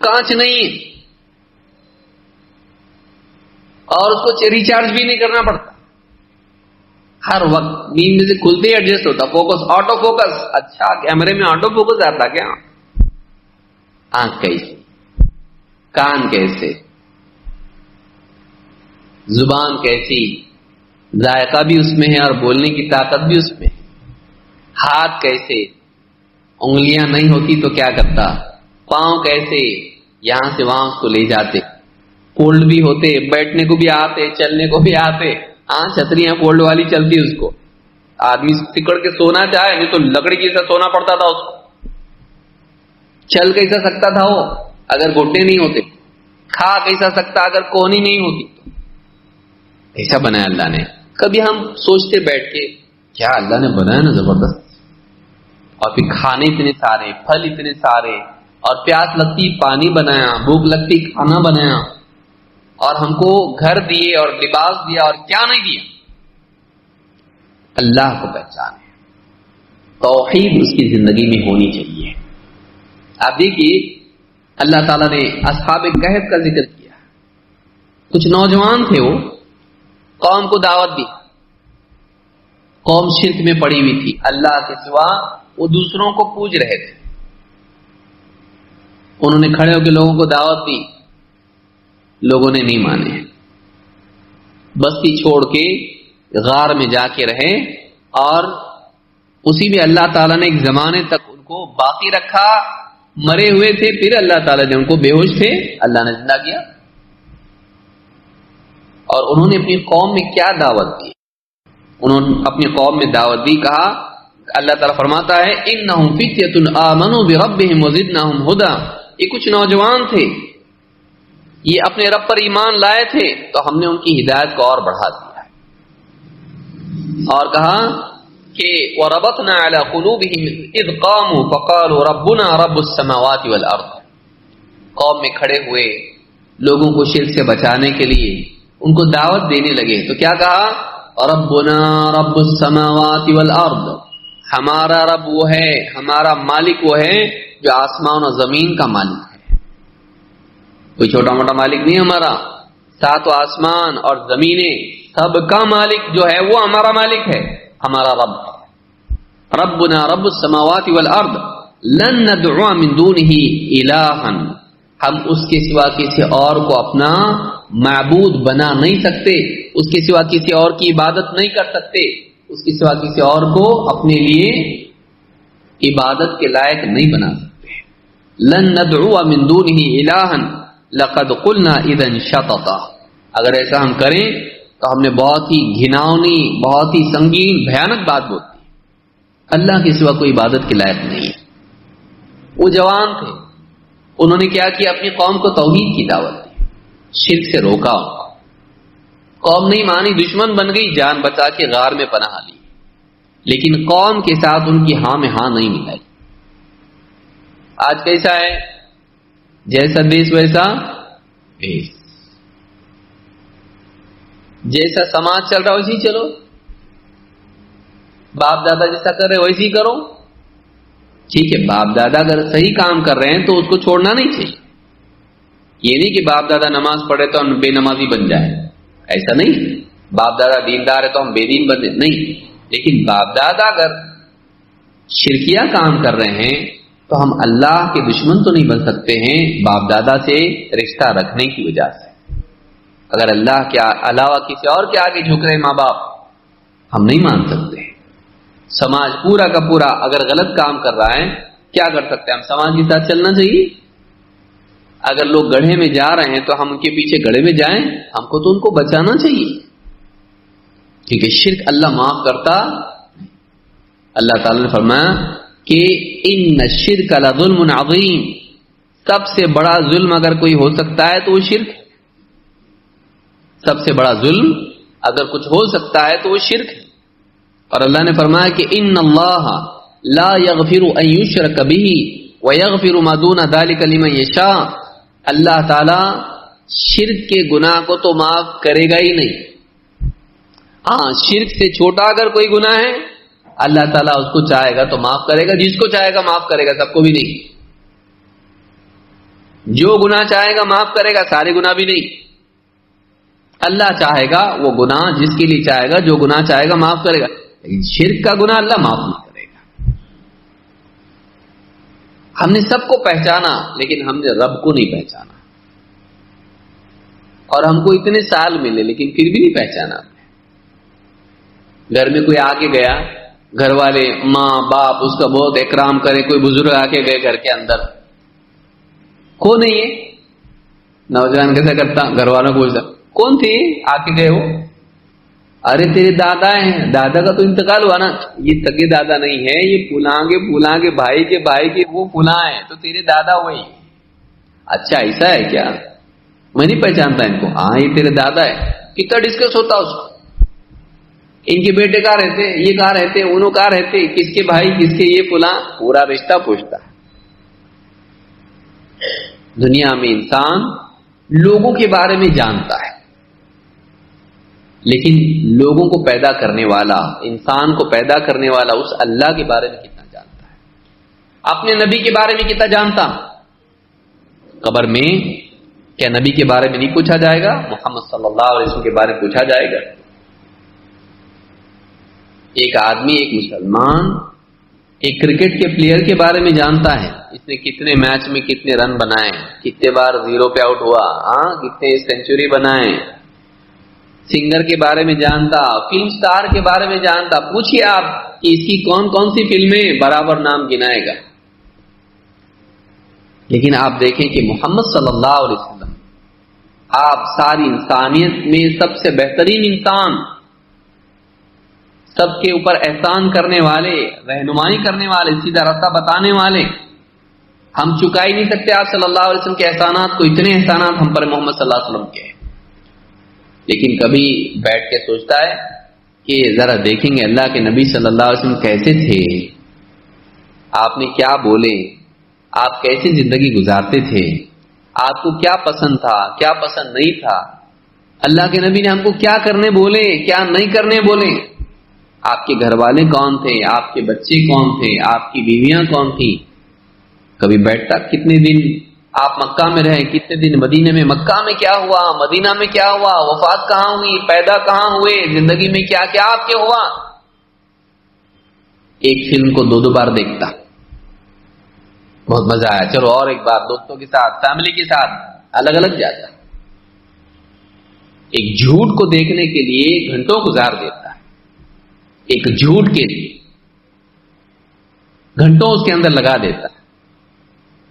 کانچ نہیں، اور اس کو ریچارج بھی نہیں کرنا پڑتا، ہر وقت نیند میں سے کھلتے ہی ایڈجسٹ ہوتا، فوکس، آٹو فوکس، اچھا کیمرے میں آٹو فوکس آتا کیا؟ آنکھ کیسی، کان کیسے، زبان کیسی، ذائقہ بھی اس میں ہے اور بولنے کی طاقت بھی اس میں ہے، ہاتھ کیسے، انگلیاں نہیں ہوتی تو کیا کرتا، پاؤں کیسے، یہاں سے وہاں اس کو لے جاتے، فولڈ بھی ہوتے، بیٹھنے کو بھی آتے، چلنے کو بھی آتے، ہاں چھتریاں فولڈ والی چلتی اس کو، آدمی سکڑ کے سونا چاہے نہیں تو لکڑی کی سے سونا پڑتا تھا اس کو، چل کیسا سکتا تھا وہ اگر گھٹنے نہیں ہوتے، کھا کیسا سکتا اگر کونی نہیں ہوتی، ایسا بنایا اللہ نے۔ کبھی ہم سوچتے بیٹھ کے کیا اللہ نے بنایا نا زبردست، اور پھر کھانے اتنے سارے، پھل اتنے سارے، اور پیاس لگتی پانی بنایا، بھوک لگتی کھانا بنایا، اور ہم کو گھر دیے اور لباس دیا، اور کیا نہیں دیا۔ اللہ کو پہچانے، توحید اس کی زندگی میں ہونی چاہیے۔ آپ دیکھیے اللہ تعالیٰ نے اصحاب کہف کا ذکر کیا، کچھ نوجوان تھے، وہ قوم کو دعوت دی، قوم شرک میں پڑی ہوئی تھی، اللہ کے سوا وہ دوسروں کو پوج رہے تھے، انہوں نے کھڑے ہو کے لوگوں کو دعوت دی، لوگوں نے نہیں مانے، بستی چھوڑ کے غار میں جا کے رہے، اور اسی میں اللہ تعالیٰ نے ایک زمانے تک ان کو باقی رکھا، مرے ہوئے تھے، پھر اللہ تعالیٰ نے ان کو، بے ہوش تھے، اللہ نے زندہ کیا۔ اور انہوں نے اپنی قوم میں کیا دعوت دی، انہوں نے اپنی قوم میں دعوت دی، کہا اللہ تعالیٰ فرماتا ہے انہم فتیۃ آمنوا بربہم وزدناہم ھدی، یہ کچھ نوجوان تھے، یہ اپنے رب پر ایمان لائے تھے تو ہم نے ان کی ہدایت کو اور بڑھا دیا ہے، اور کہا کہ وَرَبَطْنَا عَلَى قُلُوبِهِمْ إِذْ قَامُوا فَقَالُوا رَبُّنَا رَبُّ السَّمَاوَاتِ وَالْأَرْضِ، قوم میں کھڑے ہوئے لوگوں کو شرک سے بچانے کے لیے ان کو دعوت دینے لگے، تو کیا کہا، ربنا رب السماوات والارض، ہمارا رب وہ ہے، ہمارا مالک وہ ہے جو آسمان اور زمین کا مالک ہے، کوئی چھوٹا موٹا مالک نہیں ہمارا، ساتوں آسمان اور زمینیں سب کا مالک جو ہے وہ ہمارا مالک ہے، ہمارا رب ہے۔ ربنا رب السماوات والارض لن ندعو من دونه الہا، ہم اس کے سوا کسی اور کو اپنا معبود بنا نہیں سکتے، اس کے سوا کسی اور کی عبادت نہیں کر سکتے، اس کے سوا کسی اور کو اپنے لیے عبادت کے لائق نہیں بنا سکتے۔ لن ندعو من دونه الہا لقد قلنا اذا شططا، اگر ایسا ہم کریں تو ہم نے بہت ہی گھناؤنی، بہت ہی سنگین، بھیانک بات بولی، اللہ کے سوا کوئی عبادت کے لائق نہیں ہے۔ وہ جوان تھے، انہوں نے کیا کیا، اپنی قوم کو توحید کی دعوت دی، شرک سے روکا، قوم نہیں مانی، دشمن بن گئی، جان بچا کے غار میں پناہ لی، لیکن قوم کے ساتھ ان کی ہاں میں ہاں نہیں ملائی۔ آج کیسا ہے، جیسا دیش ویسا بھیس، جیسا سماج چل رہا ویسے ہی چلو، باپ دادا جیسا کر رہے ویسے ہی کرو، ٹھیک ہے، باپ دادا اگر صحیح کام کر رہے ہیں تو اس کو چھوڑنا نہیں چاہیے، یہ نہیں کہ باپ دادا نماز پڑھے تو ہم بے نمازی بن جائیں، ایسا نہیں، باپ دادا دیندار ہے تو ہم بے دین بن جائیں، نہیں، لیکن باپ دادا اگر شرکیہ کام کر رہے ہیں تو ہم اللہ کے دشمن تو نہیں بن سکتے ہیں باپ دادا سے رشتہ رکھنے کی وجہ سے۔ اگر اللہ کے علاوہ کسی اور کے آگے جھک رہے ماں باپ، ہم نہیں مان سکتے۔ سماج پورا کا پورا اگر غلط کام کر رہا ہے، کیا کر سکتے ہیں ہم، سماج کے ساتھ چلنا چاہیے۔ اگر لوگ گڑھے میں جا رہے ہیں تو ہم ان کے پیچھے گڑھے میں جائیں، ہم کو تو ان کو بچانا چاہیے، کیونکہ شرک اللہ معاف کرتا۔ اللہ تعالی نے فرمایا کہ ان الشرک لظلم عظیم، سب سے بڑا ظلم اگر کوئی ہو سکتا ہے تو وہ شرک ہے، سب سے بڑا ظلم اگر کچھ ہو سکتا ہے تو وہ شرک ہے۔ اور اللہ نے فرمایا کہ ان اللہ لا یغفر ان یشرک بہ ویغفر ما دون ذلک لمن یشاء، اللہ تعالی شرک کے گناہ کو تو معاف کرے گا ہی نہیں، ہاں شرک سے چھوٹا اگر کوئی گناہ ہے اللہ تعالیٰ اس کو چاہے گا تو معاف کرے گا، جس کو چاہے گا معاف کرے گا، سب کو بھی نہیں، جو گناہ چاہے گا معاف کرے گا، سارے گناہ بھی نہیں۔ اللہ چاہے گا وہ گناہ جس کے لیے چاہے گا، جو گناہ چاہے گا معاف کرے گا، لیکن شرک کا گناہ اللہ معاف نہیں کرے گا۔ ہم نے سب کو پہچانا لیکن ہم نے رب کو نہیں پہچانا۔ اور ہم کو اتنے سال ملے لیکن پھر بھی نہیں پہچانا. گھر میں کوئی آ کے گیا, گھر والے ماں باپ اس کا بہت اکرام کرے, کوئی بزرگ آ کے گئے گھر کے اندر, کون ہے یہ؟ نوجوان کیسا کرتا, گھر والوں کو پوچھتا کون تھے آ کے گئے ہو؟ ارے تیرے دادا ہیں. دادا کا تو انتقال ہوا نا. یہ سگے دادا نہیں ہے, یہ پھولاں کے بھائی کے وہ پھولاں ہیں, تو تیرے دادا وہی. اچھا ایسا ہے کیا, میں نہیں پہچانتا ان کو. ہاں یہ تیرے دادا ہے. کتنا ڈسکس ہوتا اس کو, ان کے بیٹے کہاں رہتے, یہ کہاں رہتے, انہوں کہاں رہتے, کس کے بھائی, کس کے یہ فلاں, پورا رشتہ پوچھتا ہے. دنیا میں انسان لوگوں کے بارے میں جانتا ہے, لیکن لوگوں کو پیدا کرنے والا, انسان کو پیدا کرنے والا اس اللہ کے بارے میں کتنا جانتا ہے؟ اپنے نبی کے بارے میں کتنا جانتا؟ قبر میں کیا نبی کے بارے میں نہیں پوچھا جائے گا؟ محمد صلی اللہ علیہ وسلم کے بارے میں پوچھا جائے گا. ایک آدمی, ایک مسلمان ایک کرکٹ کے پلیئر کے بارے میں جانتا ہے, اس نے کتنے میچ میں کتنے رن بنائے, کتنے بار زیرو پہ آؤٹ ہوا, کتنے سینچری بنائے. سنگر کے بارے میں جانتا, فلم سٹار کے بارے میں جانتا. پوچھئے آپ کہ اس کی کون کون سی فلمیں, برابر نام گنائے گا. لیکن آپ دیکھیں کہ محمد صلی اللہ علیہ وسلم, آپ ساری انسانیت میں سب سے بہترین انسان, سب کے اوپر احسان کرنے والے, رہنمائی کرنے والے, سیدھا راستہ بتانے والے. ہم چکا ہی نہیں سکتے آپ صلی اللہ علیہ وسلم کے احسانات کو. اتنے احسانات ہم پر محمد صلی اللہ علیہ وسلم کے ہیں. لیکن کبھی بیٹھ کے سوچتا ہے کہ ذرا دیکھیں گے اللہ کے نبی صلی اللہ علیہ وسلم کیسے تھے, آپ نے کیا بولے, آپ کیسی زندگی گزارتے تھے, آپ کو کیا پسند تھا, کیا پسند نہیں تھا, اللہ کے نبی نے ہم کو کیا کرنے بولے, کیا نہیں کرنے بولے, آپ کے گھر والے کون تھے, آپ کے بچے کون تھے, آپ کی بیویاں کون تھی. کبھی بیٹھتا کتنے دن آپ مکہ میں رہے, کتنے دن مدینے میں, مکہ میں کیا ہوا, مدینہ میں کیا ہوا, وفات کہاں ہوئی, پیدا کہاں ہوئے, زندگی میں کیا کیا آپ کے ہوا. ایک فلم کو دو بار دیکھتا, بہت مزہ آیا, چلو اور ایک بار دوستوں کے ساتھ, فیملی کے ساتھ, الگ الگ جاتا. ایک جھوٹ کو دیکھنے کے لیے گھنٹوں گزار دیتا ہے, ایک جھوٹ کے لیے گھنٹوں اس کے اندر لگا دیتا ہے.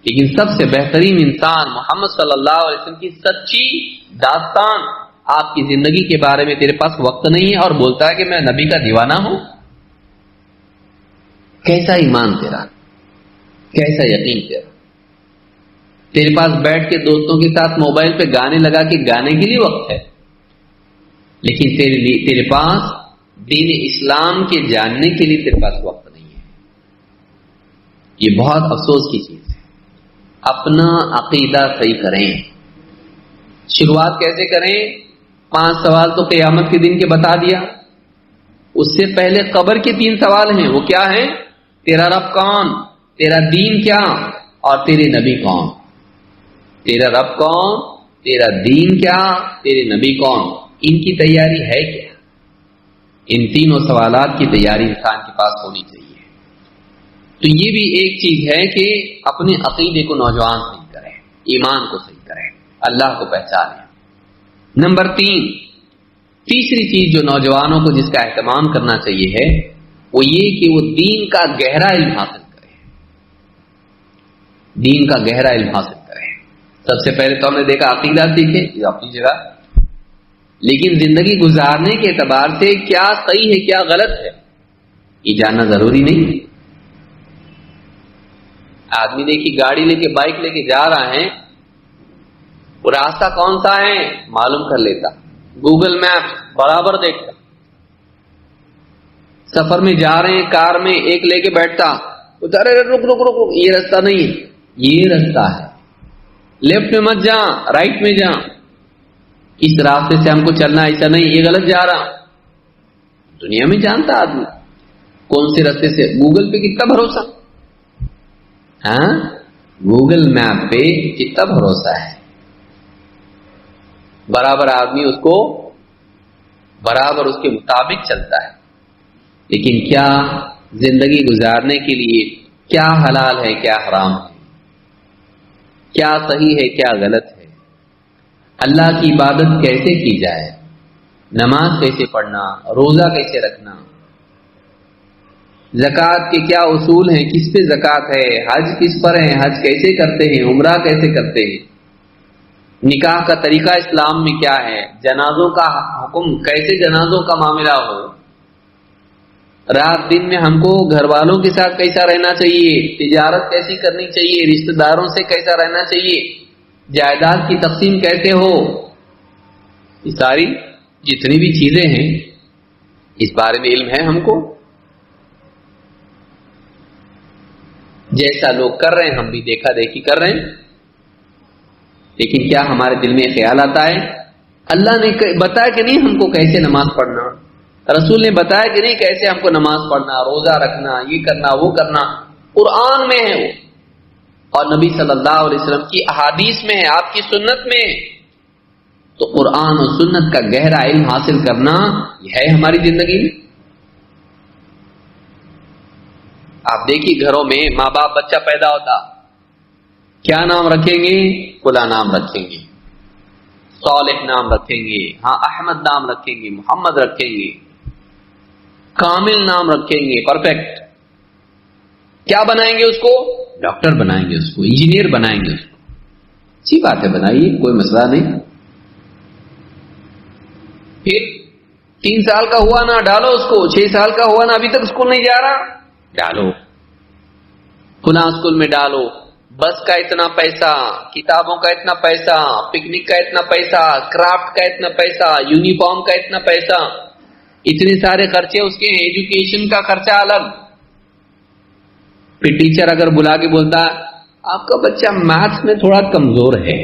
لیکن سب سے بہترین انسان محمد صلی اللہ علیہ وسلم کی سچی داستان, آپ کی زندگی کے بارے میں تیرے پاس وقت نہیں ہے اور بولتا ہے کہ میں نبی کا دیوانہ ہوں. کیسا ایمان تیرا, کیسا یقین تیرا. تیرے پاس بیٹھ کے دوستوں کے ساتھ موبائل پہ گانے لگا کے گانے کے لیے وقت ہے, لیکن تیرے پاس دین اسلام کے جاننے کے لیے تیرے پاس وقت نہیں ہے. یہ بہت افسوس کی چیز ہے. اپنا عقیدہ صحیح کریں. شروعات کیسے کریں؟ 5 سوال تو قیامت کے دن کے بتا دیا. اس سے پہلے قبر کے 3 سوال ہیں. وہ کیا ہیں؟ تیرا رب کون, تیرا دین کیا, اور تیرے نبی کون. تیرا رب کون, تیرا دین کیا, تیرے نبی کون. ان کی تیاری ہے کیا؟ ان تینوں سوالات کی تیاری انسان کے پاس ہونی چاہیے. تو یہ بھی ایک چیز ہے کہ اپنے عقیدے کو نوجوان صحیح کریں, ایمان کو صحیح کریں, اللہ کو پہچانیں. نمبر 3, تیسری چیز جو نوجوانوں کو جس کا اہتمام کرنا چاہیے ہے وہ یہ کہ وہ دین کا گہرا علم حاصل کریں. دین کا گہرا علم حاصل کریں. سب سے پہلے تو ہم نے دیکھا عقیدہ سیکھے, یہ اپنی جگہ, لیکن زندگی گزارنے کے اعتبار سے کیا صحیح ہے کیا غلط ہے یہ جاننا ضروری نہیں. آدمی دیکھی گاڑی لے کے, بائک لے کے جا رہا ہے, وہ راستہ کون سا ہے معلوم کر لیتا, گوگل میپ برابر دیکھتا. سفر میں جا رہے ہیں کار میں, ایک لے کے بیٹھتا, ارے رک رک رک, یہ راستہ نہیں ہے, یہ راستہ ہے, لیفٹ میں مت جا, رائٹ میں جا, اس راستے سے ہم کو چلنا, ایسا نہیں, یہ غلط جا رہا. دنیا میں جانتا آدمی کون سے راستے سے. گوگل پہ کتنا بھروسہ, ہاں, گوگل میپ پہ کتنا بھروسہ ہے. برابر آدمی اس کو برابر اس کے مطابق چلتا ہے. لیکن کیا زندگی گزارنے کے لیے کیا حلال ہے کیا حرام ہے, کیا صحیح ہے کیا غلط ہے, اللہ کی عبادت کیسے کی جائے، نماز کیسے پڑھنا، روزہ کیسے رکھنا، زکوٰۃ کے کیا اصول ہیں، کس پہ زکوٰۃ ہے، حج کس پر ہے، حج کیسے کرتے ہیں، عمرہ کیسے کرتے ہیں، نکاح کا طریقہ اسلام میں کیا ہے، جنازوں کا حکم، کیسے جنازوں کا معاملہ ہو، رات دن میں ہم کو گھر والوں کے ساتھ کیسا رہنا چاہیے، تجارت کیسی کرنی چاہیے، رشتہ داروں سے کیسا رہنا چاہیے، جائیداد کی تقسیم کیسے ہو، یہ ساری جتنی بھی چیزیں ہیں اس بارے میں علم ہے ہم کو. جیسا لوگ کر رہے ہیں ہم بھی دیکھا دیکھی کر رہے ہیں، لیکن کیا ہمارے دل میں خیال آتا ہے اللہ نے بتایا کہ نہیں ہم کو کیسے نماز پڑھنا، رسول نے بتایا کہ نہیں کیسے ہم کو نماز پڑھنا، روزہ رکھنا، یہ کرنا وہ کرنا، قرآن میں ہے وہ، اور نبی صلی اللہ علیہ وسلم کی احادیث میں ہے، آپ کی سنت میں ہے. تو قرآن اور سنت کا گہرا علم حاصل کرنا یہ ہے ہماری زندگی میں. آپ دیکھیے گھروں میں ماں باپ بچہ پیدا ہوتا کیا نام رکھیں گے، فلاں نام رکھیں گے، صالح نام رکھیں گے، ہاں احمد نام رکھیں گے، محمد رکھیں گے، کامل نام رکھیں گے، پرفیکٹ. کیا بنائیں گے اس کو، ڈاکٹر بنائیں گے اس کو، انجینئر بنائیں گے اس کو. اچھی بات ہے، بنائیے، کوئی مسئلہ نہیں. پھر 3 سال کا ہوا نا ڈالو اس کو، 6 سال کا ہوا نا ابھی تک اسکول نہیں جا رہا ڈالو، فلاں اسکول میں ڈالو. بس کا اتنا پیسہ، کتابوں کا اتنا پیسہ، پکنک کا اتنا پیسہ، کرافٹ کا اتنا پیسہ، یونیفارم کا اتنا پیسہ، اتنے سارے خرچے اس کے، ایجوکیشن کا خرچہ الگ. پھر ٹیچر اگر بلا کے بولتا آپ کا بچہ میتھس میں تھوڑا کمزور ہے،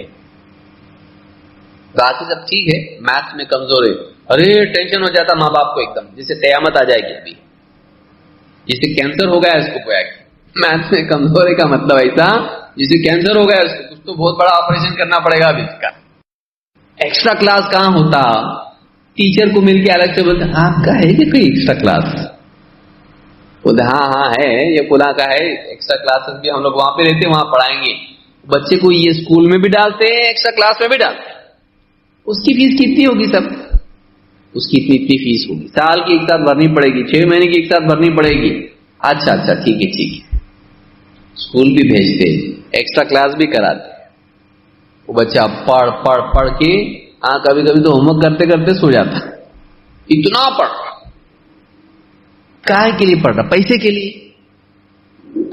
باقی سب ٹھیک ہے، میتھس میں کمزور ہے، ارے ٹینشن ہو جاتا ماں باپ کو ایک دم، جسے قیامت آ جائے گی. ابھی جسے کینسر ہو گیا اس کو گویا کہ میتھس میں کمزور ہے کا مطلب ایسا جسے کینسر ہو گیا اس کو کچھ تو بہت بڑا آپریشن کرنا پڑے گا ابھی اس کا. ایکسٹرا کلاس کہاں ہوتا، ٹیچر کو مل کے الگ سے بولتے آپ کا ہے کہ کوئی ایکسٹرا کلاس، ہاں ہے یہ فلاں کا ہے، ایکسٹرا کلاسز بھی ہم لوگ وہاں پہ رہتے وہاں پڑھائیں گے. بچے کو یہ اسکول میں بھی ڈالتے ہیں، ایکسٹرا کلاس میں بھی ڈالتے ہیں. اس کی فیس کتنی ہوگی، سب اس کی اتنی فیس ہوگی، سال کی ایک ساتھ بھرنی پڑے گی، 6 مہینے کی ایک ساتھ بھرنی پڑے گی. اچھا ٹھیک ہے، اسکول بھی بھیجتے، ایکسٹرا کلاس بھی کراتے. وہ بچہ پڑھ کے کبھی کبھی تو ہوم ورک کرتے کرتے سو جاتا، اتنا پڑھ رہا. کائے کے لیے پڑھ رہا، پیسے کے لیے.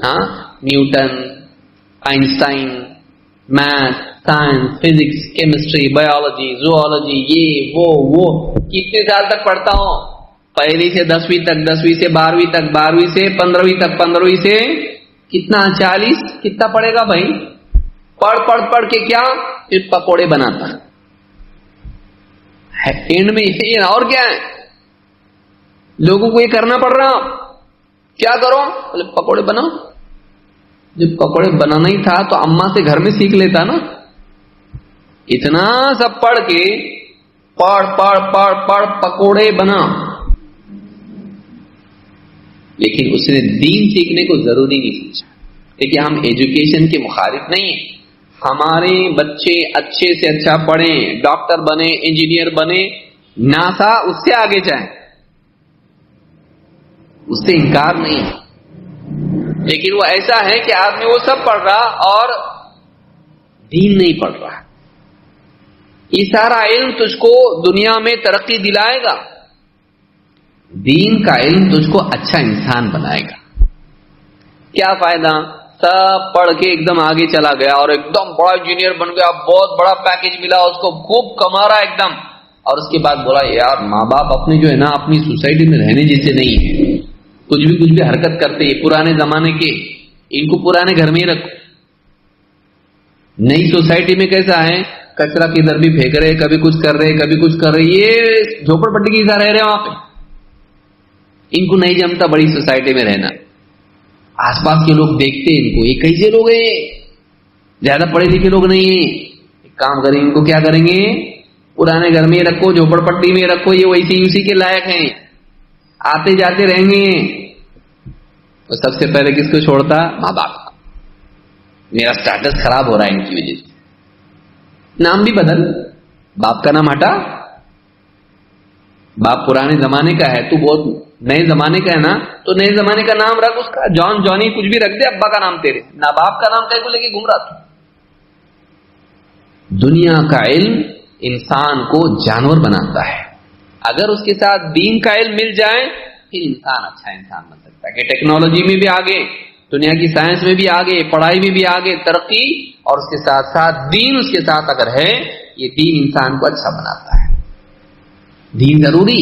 ہاں Newton, Einstein, math, science, physics, chemistry, biology, zoology, یہ وہ کتنے سال تک پڑھتا ہوں، پہلی سے 10ویں تک، 10ویں سے 12ویں تک، 12ویں سے 15ویں تک، 15ویں سے کتنا 40، کتنا پڑھے گا بھائی. پڑھ کے کیا پھر پکوڑے بناتا ہے اینڈ میں. یہ اور کیا ہے، لوگوں کو یہ کرنا پڑ رہا، کیا کرو بولے پکوڑے بناؤ. جب پکوڑے بنانا ہی تھا تو اماں سے گھر میں سیکھ لیتا نا. اتنا سب پڑھ کے پڑھ پکوڑے بنا، لیکن اس نے دین سیکھنے کو ضروری نہیں سمجھا. دیکھیے ہم ایجوکیشن کے مخالف نہیں ہیں، ہمارے بچے اچھے سے اچھا پڑھیں، ڈاکٹر بنے، انجینئر بنے، ناسا اس سے آگے جائیں، اس سے انکار نہیں ہے. لیکن وہ ایسا ہے کہ آدمی وہ سب پڑھ رہا اور دین نہیں پڑھ رہا. یہ سارا علم تجھ کو دنیا میں ترقی دلائے گا، دین کا علم تجھ کو اچھا انسان بنائے گا. کیا فائدہ، سب پڑھ کے ایک دم آگے چلا گیا اور ایک دم بڑا انجینئر بن گیا، بہت بڑا پیکج ملا اس کو، خوب کما رہا ایک دم، اور اس کے بعد بولا یار ماں باپ اپنے جو ہے نا اپنی سوسائٹی میں رہنے جیسے نہیں ہے، کچھ بھی حرکت کرتے ہیں پرانے زمانے کے، ان کو پرانے گھر میں ہی رکھو. نئی سوسائٹی میں کیسا ہے، کچرا کدھر بھی پھینک رہے، کبھی کچھ کر رہے کبھی کچھ کر رہے، یہ جھوپڑ پٹی کی طرح رہ رہے وہاں پہ. ان کو نہیں جمتا بڑی سوسائٹی میں رہنا. آس پاس کے لوگ دیکھتے ان کو، یہ کیسے لوگ ہیں، زیادہ پڑھے لکھے لوگ نہیں ہیں. ایک کام کریں، ان کو کیا کریں گے، پرانے گھر میں رکھو، جھوپڑ پٹی میں رکھو، یہ ویسے اسی کے لائق ہیں، آتے جاتے رہیں گے. تو سب سے پہلے کس کو چھوڑتا، ماں باپ. میرا سٹیٹس خراب ہو رہا ہے ان کی وجہ سے، نام بھی بدل. باپ کا نام ہٹا. باپ پرانے زمانے کا ہے، تو بہت نئے زمانے کا ہے نا، تو نئے زمانے کا نام رکھ، اس کا جان جانی کچھ بھی رکھ دے، ابا کا نام تیرے، نہ باپ کا نام تیرے کو لے کے گھوم رہا. دنیا کا علم انسان کو جانور بناتا ہے. اگر اس کے ساتھ دین کا علم مل جائے پھر انسان اچھا انسان بن سکتا ہے. کہ ٹیکنالوجی میں بھی آگے، دنیا کی سائنس میں بھی آگے، پڑھائی میں بھی آگے، ترقی، اور اس کے ساتھ ساتھ دین اس کے ساتھ اگر ہے، یہ دین انسان کو اچھا بناتا ہے. دین ضروری،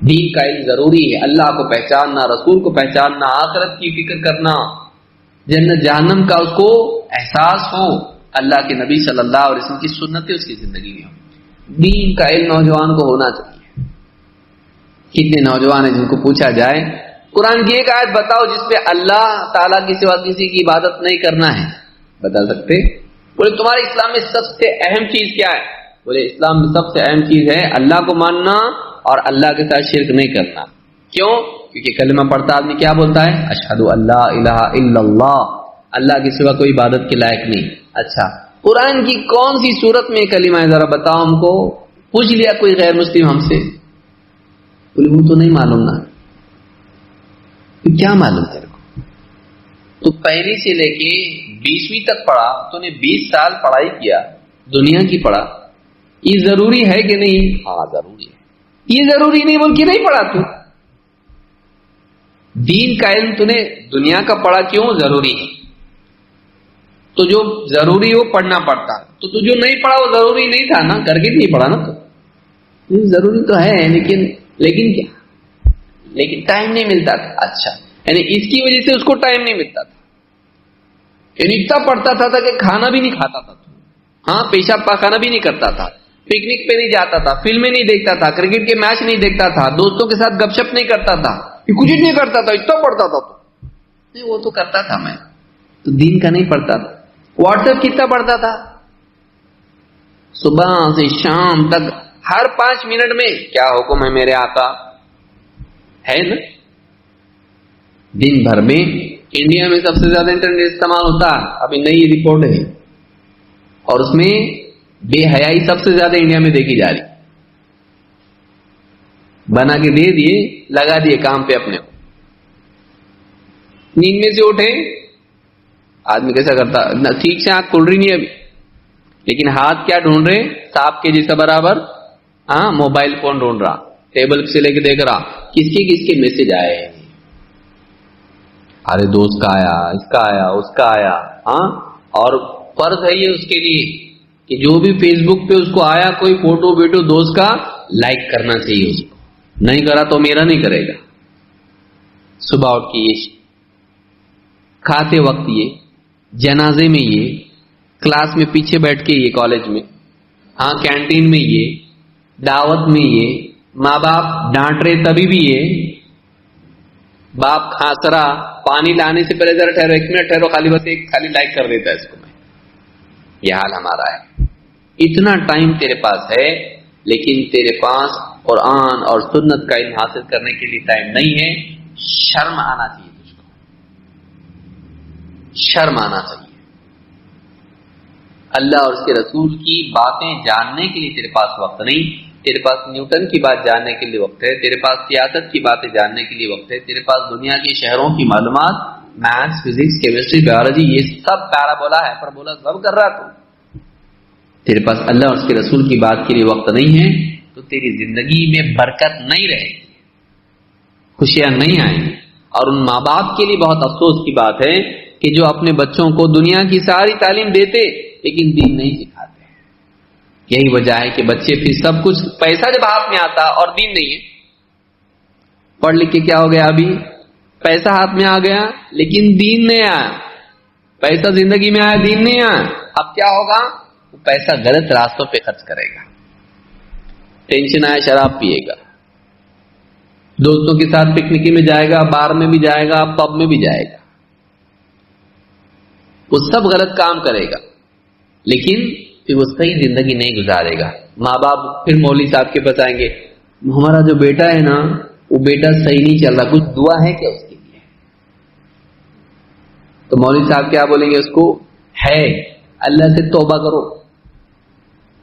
دین کا علم ضروری ہے. اللہ کو پہچاننا، رسول کو پہچاننا، آخرت کی فکر کرنا، جنت جہنم کا اس کو احساس ہو، اللہ کے نبی صلی اللہ علیہ وسلم کی سنتیں اس کی زندگی میں ہوں. دین کا علم نوجوان کو ہونا چاہیے. کتنے نوجوان ہیں جن کو پوچھا جائے قرآن کی ایک آیت بتاؤ جس پہ اللہ تعالیٰ کے سوا کسی کی عبادت نہیں کرنا ہے، بتا سکتے؟ بولے تمہارے اسلام میں سب سے اہم چیز کیا ہے؟ بولے اسلام میں سب سے اہم چیز ہے اللہ کو ماننا اور اللہ کے ساتھ شرک نہیں کرنا. کیوں؟ کیونکہ کلمہ پڑھتا آدمی کیا بولتا ہے؟ اشہد اللہ الہ الا اللہ، اللہ کے سوا کوئی عبادت کے لائق نہیں. اچھا، قرآن کی کون سی صورت میں کلمہ ہے ذرا بتاؤ ہم کو. پوچھ لیا کوئی غیر مسلم ہم سے، بولے وہ تو نہیں معلوم نا. کیا معلوم تیرے کو؟ تو پہلی سے لے کے 20ویں تک پڑھا، تو نے 20 سال پڑھائی کیا، دنیا کی پڑھا. یہ ضروری ہے کہ نہیں؟ ہاں ضروری ہے. یہ ضروری نہیں بول کے نہیں پڑھا تو. دین کا علم تو نے دنیا کا پڑھا، کیوں؟ ضروری ہے. تو جو ضروری ہو پڑھنا پڑتا، تو جو نہیں پڑھا وہ ضروری نہیں تھا نا، کر کے نہیں پڑھا نا. تو ضروری تو ہے لیکن کیا؟ لیکن ٹائم نہیں ملتا تھا. اچھا، یعنی اس کی وجہ سے اس کو ٹائم نہیں ملتا تھا. یعنی اتنا پڑھتا تھا کہ کھانا بھی نہیں کھاتا تھا. ہاں، پیشاب پاخانہ بھی نہیں کرتا تھا، پکنک پہ نہیں جاتا تھا، فلمیں نہیں دیکھتا تھا، کرکٹ کے میچ نہیں دیکھتا تھا، دوستوں کے ساتھ گپ شپ نہیں کرتا تھا، کچھ نہیں کرتا تھا. اتنا پڑھتا تھا تو نہیں، وہ تو کرتا تھا میں تو دین کا نہیں پڑھتا تھا. واٹس ایپ کتنا پڑھتا تھا؟ صبح سے شام تک ہر 5 منٹ میں کیا حکم ہے میرے آقا ہے نا. دن بھر میں انڈیا میں سب سے زیادہ انٹرنیٹ استعمال ہوتا ہے، ابھی نئی رپورٹ ہے، اور اس میں بے حیائی سب سے زیادہ انڈیا میں دیکھی جا رہی. بنا کے دے دیے، لگا دیے کام پہ اپنے کو. نیند میں سے اٹھے آدمی کیسا کرتا؟ ٹھیک سے آنکھ کھل رہی نہیں ابھی، لیکن ہاتھ کیا ڈھونڈ رہے؟ سانپ کے جیسا برابر. ہاں، موبائل فون ڈھونڈ رہا، ٹیبل سے لے کے دیکھ رہا کس کے میسج آئے. ارے دوست کا آیا، اس کا آیا، اس کا آیا. ہاں، اور فرض ہے یہ اس کے لیے کہ جو بھی فیس بک پہ اس کو آیا کوئی فوٹو ویڈیو دوست کا، لائک کرنا چاہیے اس کو. نہیں کرا تو میرا نہیں کرے گا. صبح اٹھ کے یہ، کھاتے وقت یہ، جنازے میں یہ، کلاس میں پیچھے بیٹھ کے یہ، کالج میں، ہاں کینٹین میں یہ، دعوت میں یہ، ماں باپ ڈانٹ رہے تبھی بھی یہ، باپ کھانس رہا، پانی لانے سے پہلے ذرا ٹھہرو، 1 منٹ ٹھہرو، خالی بس ایک خالی لائک کر دیتا ہے اس کو. میں یہ حال ہمارا ہے. اتنا ٹائم تیرے پاس ہے لیکن تیرے پاس قرآن اور سنت کا علم حاصل کرنے کے لیے ٹائم نہیں ہے. شرم آنا چاہیے تجھ کو، شرم آنا چاہیے. اللہ اور اس کے رسول کی باتیں جاننے کے لیے تیرے پاس وقت نہیں. تیرے پاس نیوٹن کی بات جاننے کے لیے وقت ہے، تیرے پاس سیاست کی باتیں جاننے کے لیے وقت ہے، تیرے پاس دنیا کے شہروں کی معلومات، میتھس، فزکس، کیمسٹری، بایولوجی، یہ سب پیرابولا ہے، ہائپربولا سب کر رہا تو. تیرے پاس اللہ اور اس کے رسول کی بات کے لیے وقت نہیں ہے تو تیری زندگی میں برکت نہیں رہے گی، خوشیاں نہیں آئیں گی. اور ان ماں باپ کے لیے بہت افسوس کی بات ہے کہ جو اپنے بچوں کو دنیا کی ساری تعلیم دیتے لیکن دین نہیں سکھاتے. یہی وجہ ہے کہ بچے پھر سب کچھ، پیسہ جب ہاتھ میں آتا اور دین نہیں ہے. پڑھ لکھ کے کیا ہو گیا؟ ابھی پیسہ ہاتھ میں آ گیا لیکن دین نہیں آیا. پیسہ زندگی میں آیا، دین نہیں آیا. اب کیا ہوگا؟ وہ پیسہ غلط راستوں پہ خرچ کرے گا. ٹینشن آیا، شراب پیے گا، دوستوں کے ساتھ پکنک میں جائے گا، بار میں بھی جائے گا، پب میں بھی جائے گا. وہ سب غلط کام کرے گا لیکن پھر وہ صحیح زندگی نہیں گزارے گا. ماں باپ پھر مولوی صاحب کے پاس آئیں گے، ہمارا جو بیٹا ہے نا وہ بیٹا صحیح نہیں چل رہا، کچھ دعا ہے کیا اس کے لیے؟ تو مولوی صاحب کیا بولیں گے اس کو؟ ہے، اللہ سے توبہ کرو.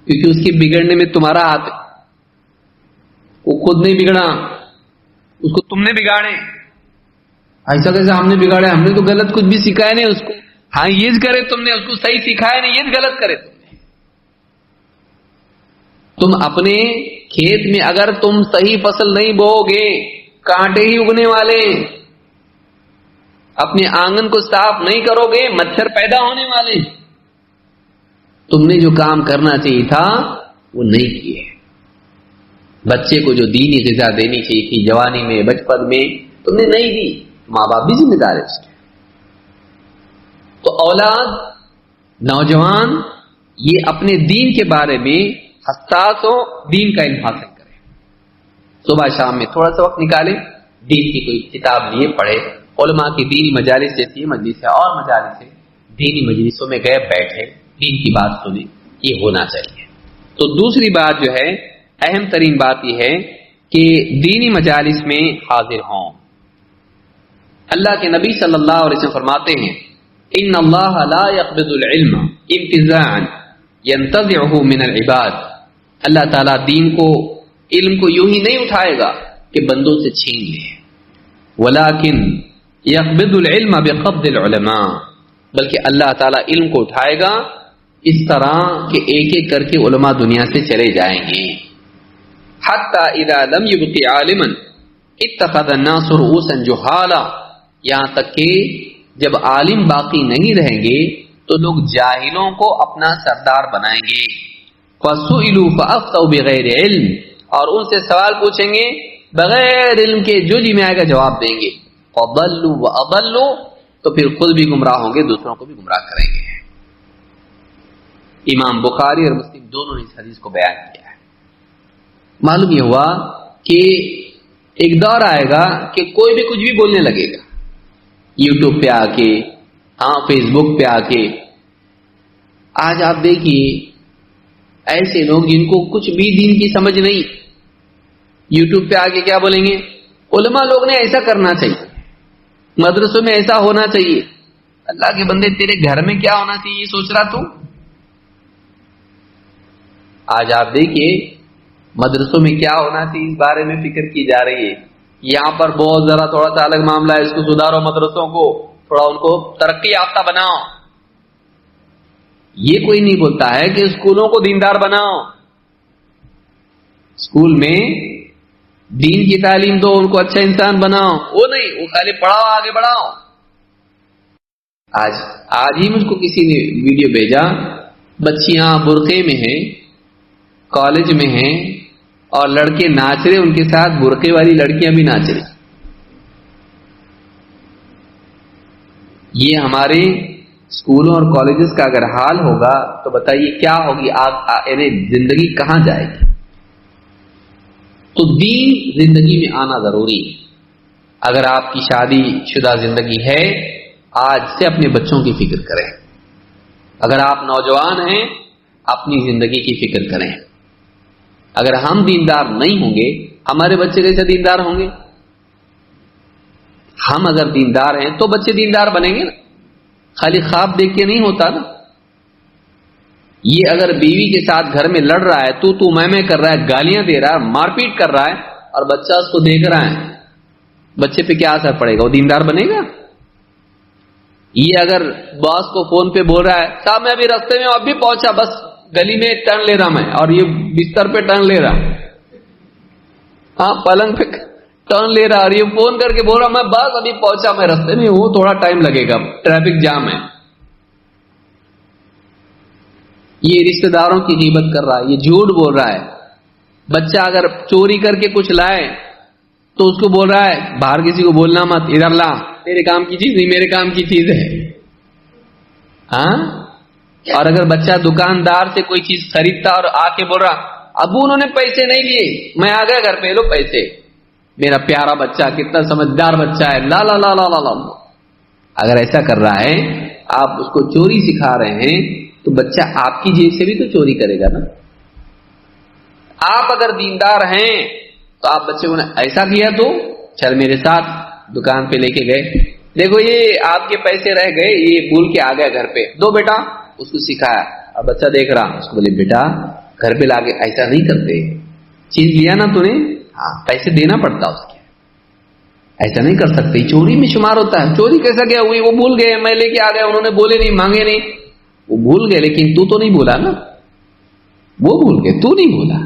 کیونکہ اس کے بگڑنے میں تمہارا ہاتھ ہے. وہ خود نہیں بگڑا، اس کو تم نے بگاڑے. ایسا کیسے ہم نے بگاڑے؟ ہم نے تو غلط کچھ بھی سکھایا نہیں اس کو. ہاں یہ کرے تم نے، اس کو صحیح سکھایا نہیں، یہ غلط کرے تم نے. تم اپنے کھیت میں اگر تم صحیح فصل نہیں بو گے، کانٹے ہی اگنے والے. اپنے آنگن کو صاف نہیں کرو گے، مچھر پیدا ہونے والے. تم نے جو کام کرنا چاہیے تھا وہ نہیں کیے. بچے کو جو دینی غذا دینی چاہیے تھی جوانی میں، بچپن میں، تم نے نہیں دی. ماں باپ بھی ذمہ دار ہے اس کے. تو اولاد، نوجوان یہ اپنے دین کے بارے میں حساس ہو، دین کا علم حاصل کرے. صبح شام میں تھوڑا سا وقت نکالے، دین کی کوئی کتاب لیے پڑھے. علماء کی دینی مجالس جیسی مجلس ہے اور مجالس ہے، دینی مجلسوں میں گئے بیٹھے، دین کی بات سنیں. یہ ہونا چاہیے. تو دوسری بات جو ہے، اہم ترین بات یہ ہے کہ دینی مجالس میں حاضر ہوں. اللہ کے نبی صلی اللہ علیہ وسلم فرماتے ہیں ان اللہ لا يقبض العلم انتزاعا ينتزعه من العباد. اللہ تعالیٰ دین کو، علم کو یوں ہی نہیں اٹھائے گا کہ بندوں سے چھین لے. ولكن يقبض العلم بقبض العلماء، بلکہ اللہ تعالیٰ علم کو اٹھائے گا اس طرح کہ ایک ایک کر کے علماء دنیا سے چلے جائیں گے. حتی اذا لم يبق عالما اتخذ الناس رؤوسا جہالا، یہاں تک کہ جب عالم باقی نہیں رہیں گے تو لوگ جاہلوں کو اپنا سردار بنائیں گے. فسئلوا فافتوا بغیر علم، اور ان سے سوال پوچھیں گے بغیر علم کے، جو جی میں آئے گا جواب دیں گے. فضلوا واضلوا، تو پھر خود بھی گمراہ ہوں گے، دوسروں کو بھی گمراہ کریں گے. امام بخاری اور مسلم دونوں نے اس حدیث کو بیان کیا ہے. معلوم یہ ہوا کہ ایک دور آئے گا کہ کوئی بھی کچھ بھی بولنے لگے گا، یوٹیوب پہ آ کے، ہاں فیس بک پہ آ کے. آج آپ دیکھیے ایسے لوگ جن کو کچھ بھی دین کی سمجھ نہیں، یوٹیوب پہ آ کے کیا بولیں گے؟ علماء لوگ نے ایسا کرنا چاہیے، مدرسوں میں ایسا ہونا چاہیے. اللہ کے بندے، تیرے گھر میں کیا ہونا چاہیے یہ سوچ رہا تو؟ آج آپ دیکھیے مدرسوں میں کیا ہونا چاہیے اس بارے میں فکر کی جا رہی ہے. یہاں پر بہت ذرا تھوڑا سا الگ معاملہ ہے، اس کو سدھارو، مدرسوں کو تھوڑا ان کو ترقی یافتہ بناؤ. یہ کوئی نہیں بولتا ہے کہ اسکولوں کو دیندار بناؤ. اسکول میں دین کی تعلیم دو، ان کو اچھا انسان بناؤ. وہ نہیں، وہ خالی پڑھاؤ، آگے بڑھاؤ. آج ہی مجھ کو کسی نے ویڈیو بھیجا، بچیاں برقعے میں ہیں، کالج میں ہیں، اور لڑکے ناچ رہے، ان کے ساتھ برقعے والی لڑکیاں بھی ناچ رہی. یہ ہمارے اسکولوں اور کالجز کا اگر حال ہوگا تو بتائیے کیا ہوگی، یعنی زندگی کہاں جائے گی. تو دین زندگی میں آنا ضروری ہے. اگر آپ کی شادی شدہ زندگی ہے، آج سے اپنے بچوں کی فکر کریں. اگر آپ نوجوان ہیں، اپنی زندگی کی فکر کریں. اگر ہم دیندار نہیں ہوں گے، ہمارے بچے کیسے دیندار ہوں گے؟ ہم اگر دیندار ہیں تو بچے دیندار بنیں گے نا. خالی خواب دیکھ کے نہیں ہوتا نا. یہ اگر بیوی کے ساتھ گھر میں لڑ رہا ہے، تو میں کر رہا ہے، گالیاں دے رہا ہے، مار پیٹ کر رہا ہے، اور بچہ اس کو دیکھ رہا ہے، بچے پہ کیا اثر پڑے گا؟ وہ دیندار بنے گا؟ یہ اگر باس کو فون پہ بول رہا ہے، صاحب میں ابھی راستے میں اب بھی پہنچا، بس گلی میں ٹرن لے رہا میں، اور یہ بستر پہ ٹرن لے رہا، ہاں پلنگ پہ ٹرن لے رہا، اور یہ فون کر کے بول رہا میں بس ابھی پہنچا، میں راستے میں ہوں، تھوڑا ٹائم لگے گا، ٹریفک جام ہے. یہ رشتہ داروں کی غیبت کر رہا ہے، یہ جھوٹ بول رہا ہے. بچہ اگر چوری کر کے کچھ لائے تو اس کو بول رہا ہے باہر کسی کو بولنا مت، ادھر لا، تیرے کام کی چیز نہیں میرے کام کی چیز ہے. ہاں. اور اگر بچہ دکاندار سے کوئی چیز خریدتا اور آ کے بول رہا ابو انہوں نے پیسے نہیں لیے، میں آ گیا گھر پہ، لو پیسے. میرا پیارا بچہ کتنا سمجھدار بچہ ہے، لا لا لا لا لا لا. اگر ایسا کر رہا ہے، آپ اس کو چوری سکھا رہے ہیں، تو بچہ آپ کی جیب سے بھی تو چوری کرے گا نا. آپ اگر دیندار ہیں تو آپ بچے کو ایسا کیا تو چل میرے ساتھ دکان پہ لے کے گئے، دیکھو یہ آپ کے پیسے رہ گئے، یہ بھول کے آ گیا گھر پہ، دو بیٹا. اس کو سکھایا، اور بچہ دیکھ رہا، اس کو بولے بیٹا گھر پہ لا کے ایسا نہیں کرتے. چیز لیا نا تو نے, ہاں پیسے دینا پڑتا اس کے, ایسا نہیں کر سکتے. چوری میں شمار ہوتا ہے. چوری کیسا کیا ہوئی, وہ بھول گئے, میں لے کے آ گیا, انہوں نے بولے نہیں, مانگے نہیں, وہ بھول گئے, لیکن تو نہیں بولا نا, وہ بھول گئے, تو نہیں بولا.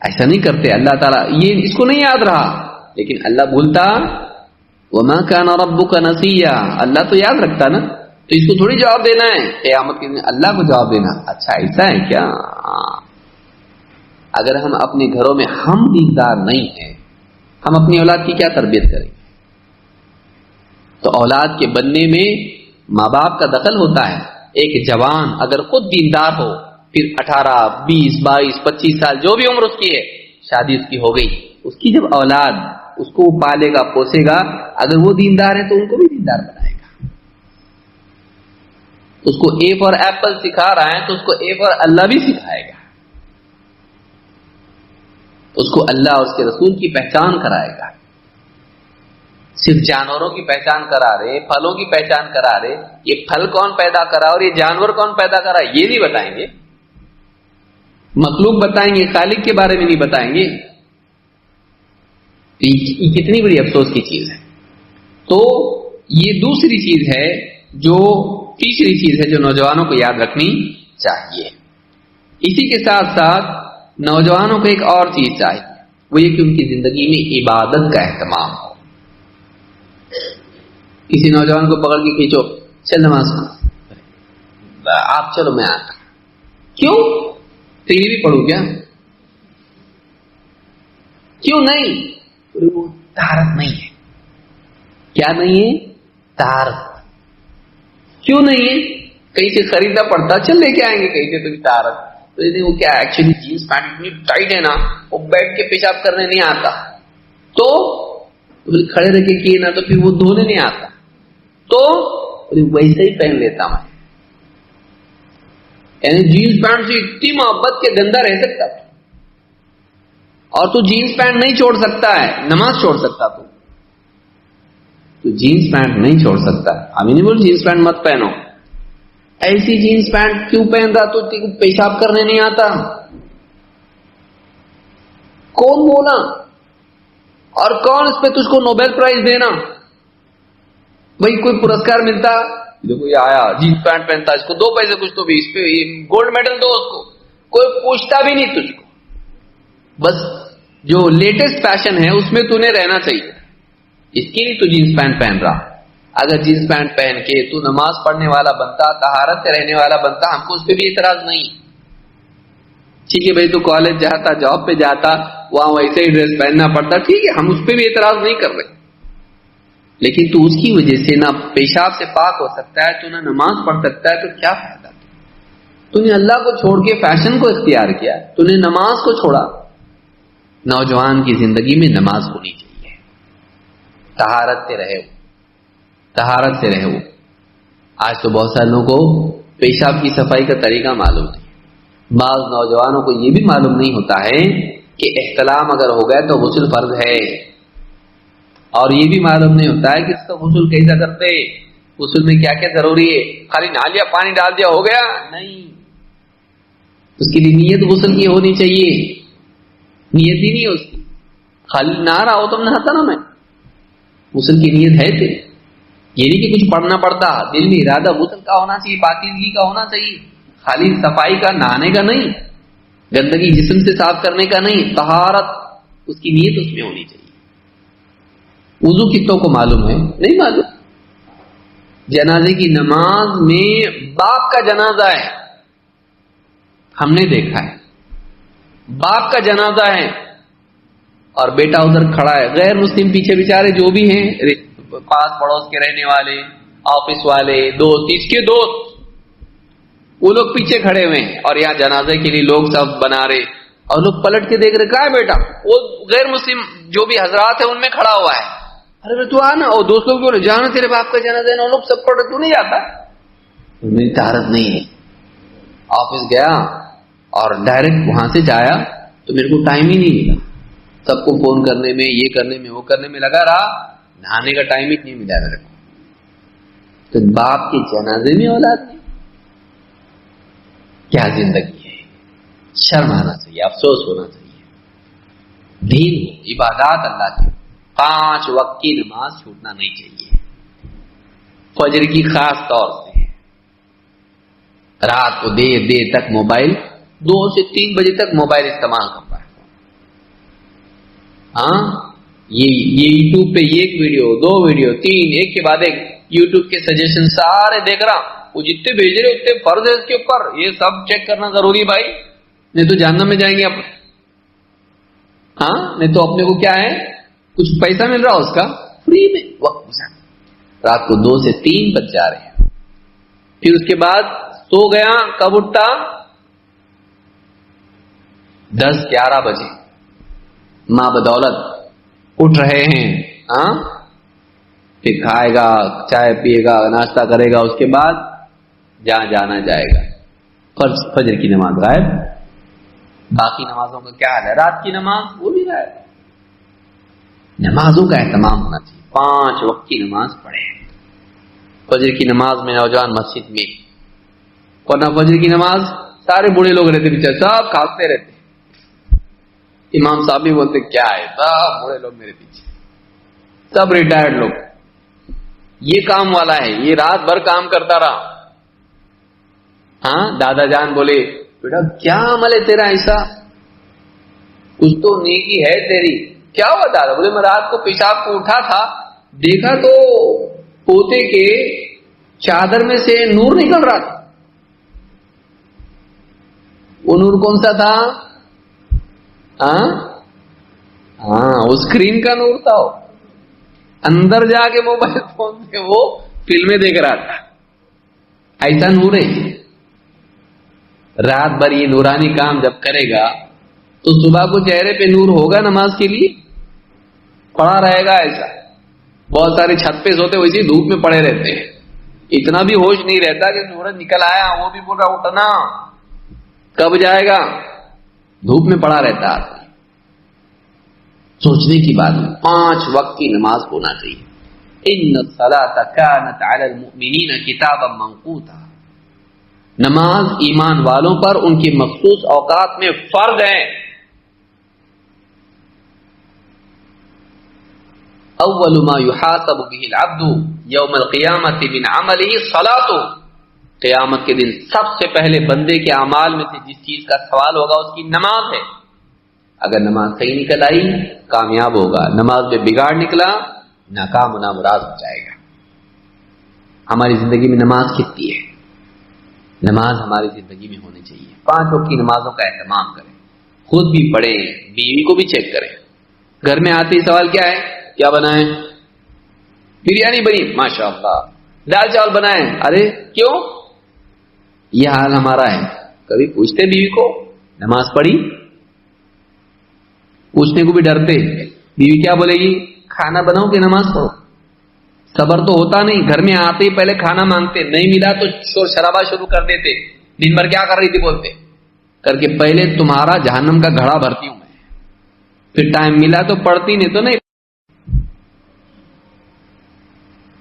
ایسا نہیں کرتے اللہ تعالیٰ. یہ اس کو نہیں یاد رہا, لیکن اللہ بھولتا. وما كان ربك نسيا, اللہ تو یاد رکھتا نا, تو اس کو تھوڑی جواب دینا ہے قیامت کے دن, اللہ کو جواب دینا. اچھا ایسا ہے کیا؟ اگر ہم اپنے گھروں میں ہم دیندار نہیں ہیں, ہم اپنی اولاد کی کیا تربیت کریں گے؟ تو اولاد کے بننے میں ماں باپ کا دخل ہوتا ہے. ایک جوان اگر خود دیندار ہو, پھر 18, 20, 22, 25 سال جو بھی عمر اس کی ہے, شادی اس کی ہو گئی, اس کی جب اولاد اس کو پالے گا پوسے گا, اگر وہ دیندار ہے تو ان کو بھی دیندار بنائے گا. اس کو اے فار ایپل سکھا رہا ہے تو اس کو اے فار اللہ بھی سکھائے گا. اس کو اللہ اور اس کے رسول کی پہچان کرائے گا. صرف جانوروں کی پہچان کرا رہے, پھلوں کی پہچان کرا رہے, یہ پھل کون پیدا کرا اور یہ جانور کون پیدا کرا یہ نہیں بتائیں گے. مخلوق بتائیں گے, خالق کے بارے میں نہیں بتائیں گے. یہ کتنی بڑی افسوس کی چیز ہے. تو یہ دوسری چیز ہے, جو تیسری چیز ہے جو نوجوانوں کو یاد رکھنی چاہیے. اسی کے ساتھ ساتھ نوجوانوں کو ایک اور چیز چاہیے, وہ یہ کہ ان کی زندگی میں عبادت کا اہتمام ہو. کسی نوجوان کو پکڑ کے کھینچو, چل نماز پڑھ, آپ چلو میں آتا. کیوں؟ تیری بھی پڑھوں کیا؟ کیوں نہیں؟ وہ طہارت نہیں ہے. کیا نہیں ہے؟ طہارت. کیوں نہیں ہے؟ کہیں سے خریدنا پڑتا, چل لے کے آئیں گے کہیں سے تو طہارت. تو وہ کیا ایکچولی جینس پینٹ اتنی ٹائٹ ہے نا, وہ بیٹھ کے پیشاب کرنے نہیں آتا, تو کھڑے رہ کے کیے نا تو پھر وہ دھونے نہیں آتا, تو ویسے ہی پہن لیتا میں. یعنی جینس پینٹ سے اتنی محبت کے گندا رہ سکتا تھا, اور تو جینس پینٹ نہیں چھوڑ سکتا ہے, نماز چھوڑ سکتا تو جینس پینٹ نہیں چھوڑ سکتا. ابھی نہیں بول جینس پینٹ مت پہنو, ایسی جینس پینٹ کیوں پہن رہا تو پیشاب کرنے نہیں آتا؟ کون بولا؟ اور کون اس پہ تجھ کو نوبیل پرائز دینا؟ بھائی کوئی پرسکار ملتا, دیکھو یہ آیا جینس پینٹ پہنتا, اس کو 2 پیسے کچھ تو بھی, اس پہ گولڈ میڈل دو اس کو. کوئی پوچھتا بھی نہیں تجھ کو, بس جو لیٹسٹ فیشن ہے اس میں تو نے رہنا چاہیے, اس کے لیے تو جینس پینٹ پہن رہا. اگر جینس پینٹ پہن کے تو نماز پڑھنے والا بنتا, طہارت سے رہنے والا بنتا, ہم کو اس پہ بھی اعتراض نہیں. ٹھیک ہے بھائی تو کالج جاتا, جاب پہ جاتا, وہاں ویسے ہی ڈریس پہننا پڑتا, ٹھیک ہے ہم اس پہ بھی اعتراض نہیں کر رہے. لیکن تو اس کی وجہ سے نہ پیشاب سے پاک ہو سکتا ہے, تو نہ نماز پڑھ سکتا ہے, تو کیا فائدہ؟ تو نے اللہ کو چھوڑ کے فیشن کو اختیار کیا, تو نے نماز کو چھوڑا. نوجوان کی زندگی میں نماز ہونی چاہیے, طہارت سے رہے, طہارت سے رہے. آج تو بہت سارے لوگوں کو پیشاب کی صفائی کا طریقہ معلوم نہیں. بعض نوجوانوں کو یہ بھی معلوم نہیں ہوتا ہے کہ احتلام اگر ہو گیا تو غسل فرض ہے, اور یہ بھی معلوم نہیں ہوتا ہے کہ اس کا غسل کیسا کرتے, غسل میں کیا کیا ضروری ہے. خالی نہا لیا, پانی ڈال دیا, ہو گیا؟ نہیں, اس کے لیے نیت غسل کی ہونی چاہیے. نیت ہی نہیں ہے اس کی, خالی نہ رہا ہو تم نہاتا نا, میں غسل کی نیت ہے تیری. یہ نہیں کہ کچھ پڑھنا پڑتا, دل میں ارادہ غسل کا ہونا چاہیے, پاکیزگی کا ہونا چاہیے, خالی صفائی کا, نہانے کا نہیں, گندگی جسم سے صاف کرنے کا نہیں, طہارت اس کی نیت اس میں ہونی چاہیے. وضو کتوں کو معلوم ہے؟ نہیں معلوم. جنازے کی نماز میں باپ کا جنازہ ہے, ہم نے دیکھا ہے, باپ کا جنازہ ہے اور بیٹا ادھر کھڑا ہے, غیر مسلم پیچھے بیچارے جو بھی ہیں, پاس پڑوس کے رہنے والے, آفس والے, دوست, اس کے دوست, وہ لوگ پیچھے کھڑے ہوئے ہیں, اور یہاں جنازے کے لیے لوگ سب بنا رہے, اور لوگ پلٹ کے دیکھ رہے, کہاں ہے بیٹا؟ وہ غیر مسلم جو بھی حضرات ہیں ان میں کھڑا ہوا ہے. ارے تو آنا, اور دوست لوگ بولے جانا تیرے باپ کا جنازہ ہے, لوگ سب پڑھ رہے, تو نہیں جاتا؟ میری طہارت نہیں ہے. آفس گیا اور ڈائریکٹ وہاں سے جایا تو میرے کو ٹائم ہی نہیں ملا, سب کو فون کرنے میں, یہ کرنے میں, وہ کرنے میں لگا رہا, نہانے کا ٹائم ہی نہیں ملا میرے کو. تو باپ کے جنازے میں اولاد نہیں, کیا زندگی ہے. شرم آنا چاہیے، افسوس ہونا چاہیے. دین عبادات اللہ کی، 5 وقت کی نماز چھوٹنا نہیں چاہیے. فجر کی خاص طور سے رات کو دیر دیر تک موبائل، 2 سے 3 بجے تک موبائل استعمال کرتا ہے. ہاں یہ یوٹیوب پہ ایک ویڈیو، 2 ویڈیو، 3 ایک کے بعد ایک یوٹیوب کے سجیشن سارے دیکھ رہا. وہ جتنے بھیج رہے اتنے فرض ہے اس کے اوپر، یہ سب چیک کرنا ضروری بھائی، نہیں تو جہنم میں جائیں گے اپنے. ہاں نہیں تو اپنے کو کیا ہے، کچھ پیسہ مل رہا اس کا فری میں وقت گزار. رات کو 2 سے 3 بج جا رہے ہیں. پھر اس کے بعد سو گیا، کب اٹھتا؟ 10-11 بجے. ماں بدولت اٹھ رہے ہیں. ہاں پھر کھائے گا، چائے پیے گا، ناشتہ کرے گا، اس کے بعد جہاں جانا جائے گا. فجر کی نماز غائب. باقی نمازوں کا کیا حال ہے؟ رات کی نماز وہ بھی غائب. نمازوں کا اہتمام ہونا چاہیے. 5 وقت کی نماز پڑھے. فجر کی نماز میں نوجوان مسجد میں، ورنہ فجر کی نماز سارے بوڑھے لوگ رہتے پیچھے، سب کھاتے رہتے. امام صاحب بھی بولتے کیا ہے، سب بوڑھے لوگ میرے پیچھے، سب ریٹائرڈ لوگ. یہ کام والا ہے، یہ رات بھر کام کرتا رہا. ہاں دادا جان بولے بیٹا کیا عمل ہے تیرا ایسا، کچھ تو نیکی ہے تیری. کیا ہوا دادا؟ بولے میں رات کو پیشاب کو اٹھا تھا، دیکھا تو پوتے کے چادر میں سے نور نکل رہا تھا. وہ نور کون سا تھا؟ ہاں وہ اسکرین کا نور تھا. وہ اندر جا کے موبائل فون سے وہ فلمیں دیکھ رہا تھا. ایسا نور ہے. رات بھر یہ نورانی کام جب کرے گا تو صبح کو چہرے پہ نور ہوگا نماز کے لیے؟ پڑا رہے گا ایسا. بہت سارے چھت پہ سوتے ویسے دھوپ میں پڑے رہتے ہیں، اتنا بھی ہوش نہیں رہتا کہ سورج نکل آیا، وہ بھی بول رہا اٹھنا کب جائے گا، دھوپ میں پڑا رہتا ہے. سوچنے کی بات ہے. 5 وقت کی نماز ہونا چاہیے. ان الصلاۃ کانت علی المؤمنین کتابا موقوتا. نماز ایمان والوں پر ان کی مخصوص اوقات میں فرض ہے. اول ما يحاسب به العبد یوم القیامت من عمله صلاته. قیامت کے دن سب سے پہلے بندے کے اعمال میں سے جس چیز کا سوال ہوگا اس کی نماز ہے. اگر نماز صحیح نکل آئی کامیاب ہوگا، نماز میں بگاڑ نکلا ناکام و نامراد ہو جائے گا. ہماری زندگی میں نماز کتنی ہے؟ نماز ہماری زندگی میں ہونی چاہیے. 5 وقت کی نمازوں کا اہتمام کریں، خود بھی پڑھیں، بیوی کو بھی چیک کریں. گھر میں آتے ہی سوال کیا ہے، کیا بنائیں؟ بریانی بنی، ماشاء اللہ. دال چاول بنائیں، ارے کیوں؟ یہ حال ہمارا ہے. کبھی پوچھتے بیوی کو نماز پڑھی؟ پوچھنے کو بھی ڈرتے. بیوی کیا بولے گی؟ کھانا بناؤ کہ نماز پڑھو. صبر تو ہوتا نہیں. گھر میں آتے ہی پہلے کھانا مانگتے، نہیں ملا تو شور شرابہ شروع کر دیتے. دن بھر کیا کر رہی تھی بولتے کر کے، پہلے تمہارا جہنم کا گھڑا بھرتی ہوں میں، پھر ٹائم ملا تو پڑھتی، نہیں تو نہیں.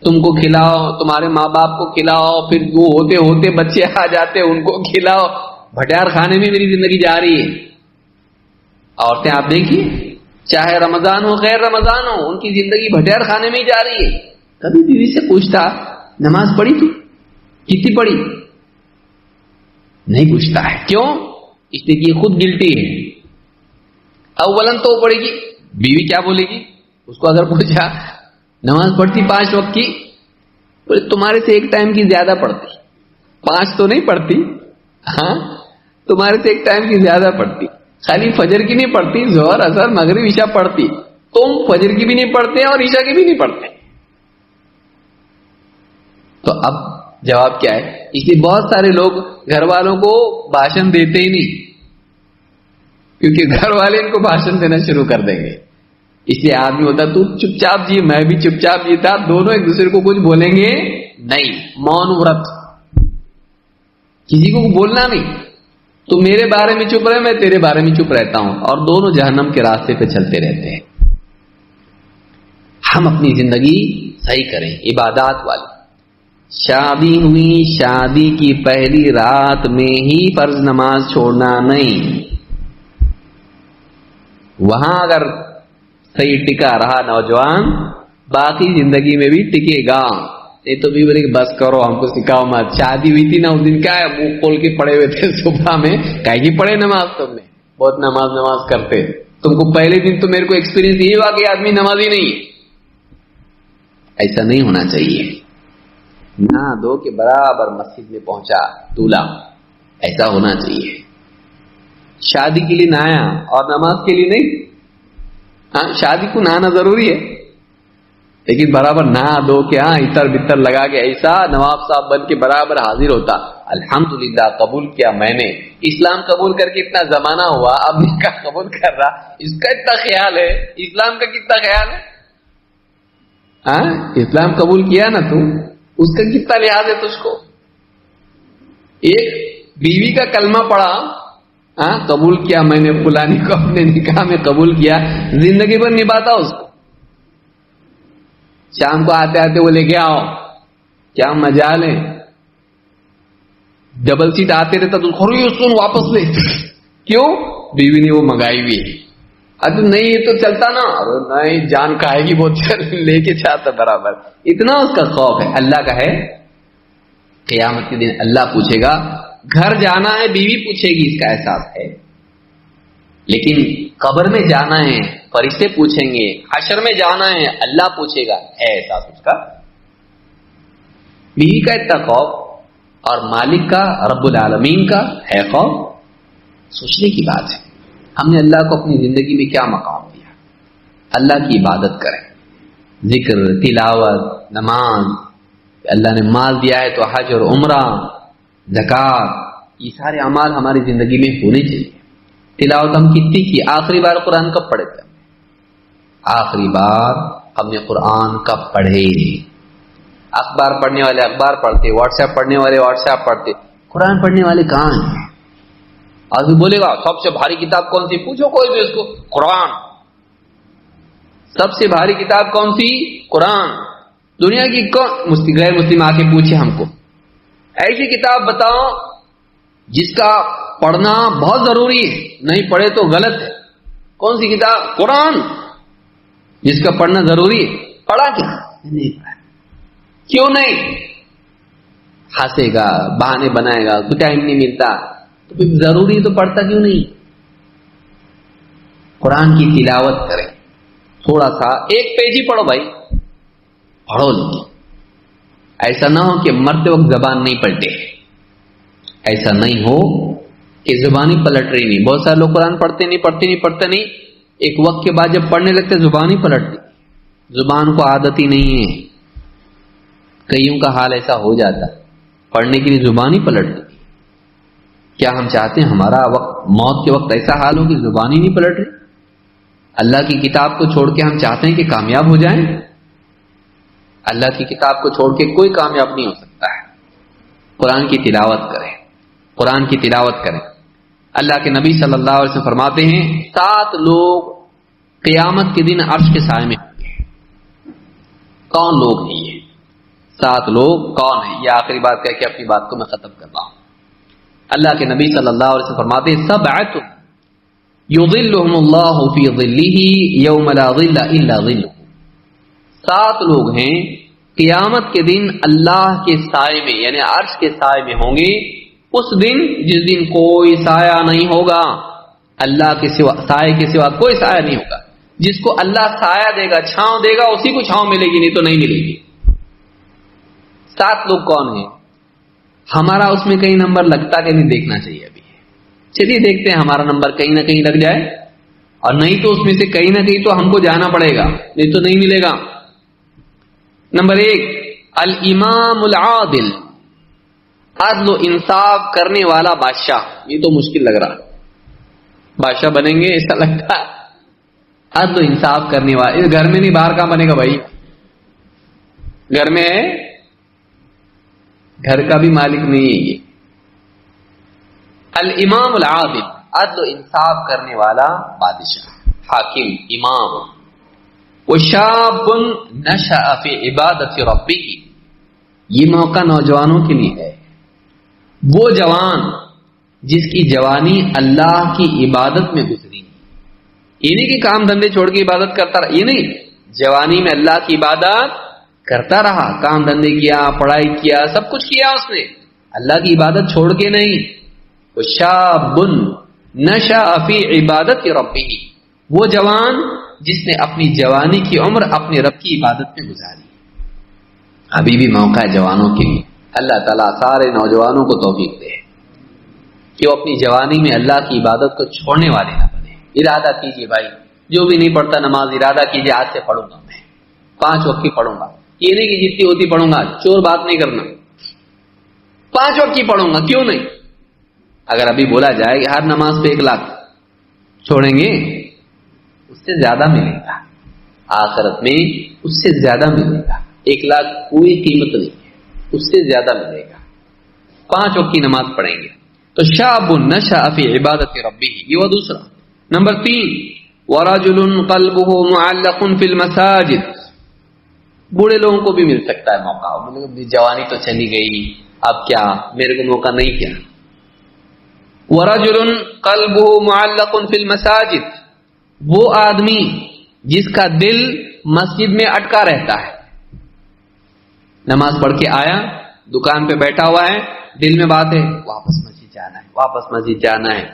تم کو کھلاؤ، تمہارے ماں باپ کو کھلاؤ، پھر وہ ہوتے ہوتے بچے آ جاتے ان کو کھلاؤ. بھٹیار کھانے میں میری زندگی جا رہی ہے. عورتیں آپ دیکھیے، چاہے رمضان ہو غیر رمضان ہو، ان کی زندگی بھٹیار کھانے میں ہی جا رہی ہے. کبھی بیوی سے پوچھتا نماز پڑھی تھی؟ کتنی پڑھی؟ نہیں پوچھتا ہے. کیوں؟ اس لیے کہ خود گلٹی ہے. اولن تو وہ پڑھے گی، بیوی کیا بولے گی اس کو اگر پوچھا نماز پڑھتی 5 وقت کی؟ بولے تمہارے سے 1 ٹائم کی زیادہ پڑھتی. 5 تو نہیں پڑھتی، ہاں تمہارے سے 1 ٹائم کی زیادہ پڑھتی. خالی فجر کی نہیں پڑھتی، ظہر اثر مغرب عشاء پڑھتی. تم فجر کی بھی نہیں پڑھتے اور عشاء کی بھی نہیں پڑھتے. تو اب جواب کیا ہے؟ اس لیے بہت سارے لوگ گھر والوں کو بھاشن دیتے ہی نہیں، کیونکہ گھر والے ان کو بھاشن دینا شروع کر دیں گے. اس لیے آدمی ہوتا تو چپ چاپ جی، میں بھی چپ چاپ جیتا، دونوں ایک دوسرے کو کچھ بولیں گے نہیں. مون ورت، کسی کو بولنا نہیں. تو میرے بارے میں چپ رہے، میں تیرے بارے میں چپ رہتا ہوں، اور دونوں جہنم کے راستے پہ چلتے رہتے ہیں. ہم اپنی زندگی صحیح کریں، عبادات والی. شادی ہوئی، شادی کی پہلی رات میں ہی فرض نماز چھوڑنا نہیں، وہاں اگر صحیح ٹکا رہا نوجوان باقی زندگی میں بھی ٹکے گا. نہیں تو بھی بولے کہ بس کرو ہم کو سکھاؤ مت. شادی ہوئی تھی نا اس دن کیا ہے منہ کھول کے پڑے ہوئے تھے صبح میں، کہیں کی پڑھے نماز تم نے، بہت نماز کرتے. تم کو پہلے دن تو میرے کو ایکسپیرینس یہی ہوا کہ آدمی نمازی نہیں. ایسا نہیں ہونا چاہیے. نہ دو کہ برابر مسجد میں پہنچا دولہا، ایسا ہونا چاہیے. شادی کے لیے نہایا اور نماز کے لیے نہیں. ہاں شادی کو نہانا ضروری ہے لیکن برابر نہا دو کہ ہاں عطر بتر لگا کے ایسا نواب صاحب بن کے برابر حاضر ہوتا. الحمدللہ قبول کیا میں نے، اسلام قبول کر کے اتنا زمانہ ہوا، اب نکاح قبول کر رہا، اس کا اتنا خیال ہے، اسلام کا کتنا خیال ہے. ہاں اسلام قبول کیا نا تو اس کا کتنا لحاظ ہے تجھ کو. ایک بیوی کا کلمہ پڑھا، ہاں قبول کیا میں نے فلانی کو اپنے نکاح میں قبول کیا، زندگی بھر نبھاتا اس کو. شام کو آتے آتے وہ لے کے آؤ، کیا مزہ لے. ڈبل سیٹ آتے رہتا تو سن واپس لے. کیوں؟ بیوی نے وہ منگائی ہوئی. ارے نہیں یہ تو چلتا نا، نہیں جان کھائے گی بہت، لے کے چاہتا برابر. اتنا اس کا خوف ہے. اللہ کا ہے قیامت کے دن اللہ پوچھے گا. گھر جانا ہے بیوی پوچھے گی، اس کا احساس ہے. لیکن قبر میں جانا ہے فرشتے پوچھیں گے، حشر میں جانا ہے اللہ پوچھے گا، ہے احساس اس کا. بیوی کا اتنا خوف اور مالک کا رب العالمین کا ہے خوف. سوچنے کی بات ہے ہم نے اللہ کو اپنی زندگی میں کیا مقام دیا. اللہ کی عبادت کریں، ذکر، تلاوت، نماز. اللہ نے مال دیا ہے تو حج اور عمرہ، زکات، یہ سارے اعمال ہماری زندگی میں ہونے چاہیے. تلاوت ہم کتنی کی؟ آخری بار قرآن کب پڑھے تھے؟ آخری بار ہم نے قرآن کب پڑھے؟ اخبار پڑھنے والے اخبار پڑھتے، واٹس ایپ پڑھنے والے واٹس ایپ پڑھتے، قرآن پڑھنے والے کہاں ہیں؟ آدمی بولے گا سب سے بھاری کتاب کون سی؟ پوچھو کوئی بھی اس کو. قرآن. سب سے بھاری کتاب کون سی؟ قرآن. دنیا کی غیر مسلم آ کے پوچھے ہم کو ایسی کتاب بتاؤ جس کا پڑھنا بہت ضروری ہے، نہیں پڑھے تو غلط ہے. کون سی کتاب؟ قرآن. جس کا پڑھنا ضروری ہے. پڑھا کیا؟ نہیں پڑھا. کیوں نہیں؟ ہنسے گا، بہانے بنائے گا، کچھ ٹائم نہیں ملتا. تو پھر ضروری تو پڑھتا کیوں نہیں؟ قرآن کی تلاوت کریں. تھوڑا سا ایک پیج ہی پڑھو بھائی، پڑھو. لیکن ایسا نہ ہو کہ مرتے وقت زبان نہیں پلٹے. ایسا نہیں ہو کہ زبان ہی پلٹ رہی نہیں. بہت سارے لوگ قرآن پڑھتے نہیں، ایک وقت کے بعد جب پڑھنے لگتے زبان ہی پلٹتی، زبان کو عادت ہی نہیں ہے. کئیوں کا حال ایسا ہو جاتا، پڑھنے کے لیے زبان ہی پلٹتی. کیا ہم چاہتے ہیں ہمارا وقت موت کے وقت ایسا حال ہو کہ زبان ہی نہیں پلٹ رہی؟ اللہ کی کتاب کو چھوڑ کے ہم چاہتے ہیں کہ کامیاب ہو جائیں؟ اللہ کی کتاب کو چھوڑ کے کوئی کامیاب نہیں ہو سکتا ہے. قرآن کی تلاوت کریں، قرآن کی تلاوت کریں. اللہ کے نبی صلی اللہ علیہ وسلم فرماتے ہیں 7 لوگ قیامت کے دن عرش کے سائے میں ہوں گے. کون لوگ ہیں یہ 7 لوگ؟ کون ہیں یہ؟ آخری بات کہہ کے اپنی بات کو میں ختم کر رہا ہوں. اللہ کے نبی صلی اللہ علیہ وسلم فرماتے ہیں 7 یظلهم اللہ فی ظلہ یوم لا ظل الا ظلہ. 7 لوگ ہیں قیامت کے دن اللہ کے سائے میں، یعنی عرش کے سائے میں ہوں گے اس دن جس دن کوئی سایہ نہیں ہوگا. اللہ کے سوا، سائے کے سوا کوئی سایہ نہیں ہوگا. جس کو اللہ سایہ دے گا، چھاؤں دے گا، اسی کو چھاؤں ملے گی، نہیں تو نہیں ملے گی. 7 لوگ کون ہیں؟ ہمارا اس میں کہیں نمبر لگتا کہ نہیں دیکھنا چاہیے. ابھی چلیے دیکھتے ہیں ہمارا نمبر کہیں نہ کہیں لگ جائے، اور نہیں تو اس میں سے کہیں نہ کہیں تو ہم کو جانا پڑے گا، نہیں تو نہیں ملے گا. نمبر 1 الامام العادل، عدل و انصاف کرنے والا بادشاہ. یہ تو مشکل لگ رہا، بادشاہ بنیں گے ایسا لگتا ہے. عدل و انصاف کرنے والا، اس گھر میں نہیں باہر کہاں بنے گا بھائی؟ گھر میں ہے، گھر کا بھی مالک نہیں ہے یہ. الامام العادل، عدل و انصاف کرنے والا بادشاہ، حاکم، امام. وشاب نشأ فی عبادت ربہ، یہ موقع نوجوانوں کے لیے ہے. وہ جوان جس کی جوانی اللہ کی عبادت میں گزری، یہ نہیں کہ کام دھندے چھوڑ کے عبادت کرتا رہا، یہ نہیں، جوانی میں اللہ کی عبادت کرتا رہا، کام دھندے کیا، پڑھائی کیا، سب کچھ کیا اس نے، اللہ کی عبادت چھوڑ کے نہیں. شاب نشأ فی عبادت ربہ، وہ جوان جس نے اپنی جوانی کی عمر اپنے رب کی عبادت میں گزاری. ابھی بھی موقع ہے جوانوں کے لیے. اللہ تعالیٰ سارے نوجوانوں کو توفیق دے کہ وہ اپنی جوانی میں اللہ کی عبادت کو چھوڑنے والے نہ بنے. ارادہ کیجئے بھائی، جو بھی نہیں پڑھتا نماز ارادہ کیجئے آج سے پڑھوں گا، میں 5 وقت کی پڑھوں گا. یہ نہیں کہ جتنی ہوتی پڑھوں گا، چور بات نہیں کرنا، 5 وقت کی پڑھوں گا. کیوں نہیں؟ اگر ابھی بولا جائے کہ ہر نماز پہ 1 لاکھ چھوڑیں گے، اس سے زیادہ ملے گا آخرت میں، اس سے زیادہ ملے گا. 1 لاکھ کوئی قیمت نہیں ہے، اس سے زیادہ ملے گا. 5 وقت کی نماز پڑھیں گے. تو شاب نشأ فی عبادت ربہ، یہ وہ دوسرا. نمبر 3، ورجل قلبہ معلق فی المساجد. بوڑھے لوگوں کو بھی مل سکتا ہے موقع، جوانی تو چلی گئی، اب کیا، میرے کو موقع نہیں کیا. ورجل قلبہ معلق فی المساجد، وہ آدمی جس کا دل مسجد میں اٹکا رہتا ہے. نماز پڑھ کے آیا، دکان پہ بیٹھا ہوا ہے، دل میں بات ہے واپس مسجد جانا ہے، واپس مسجد جانا ہے،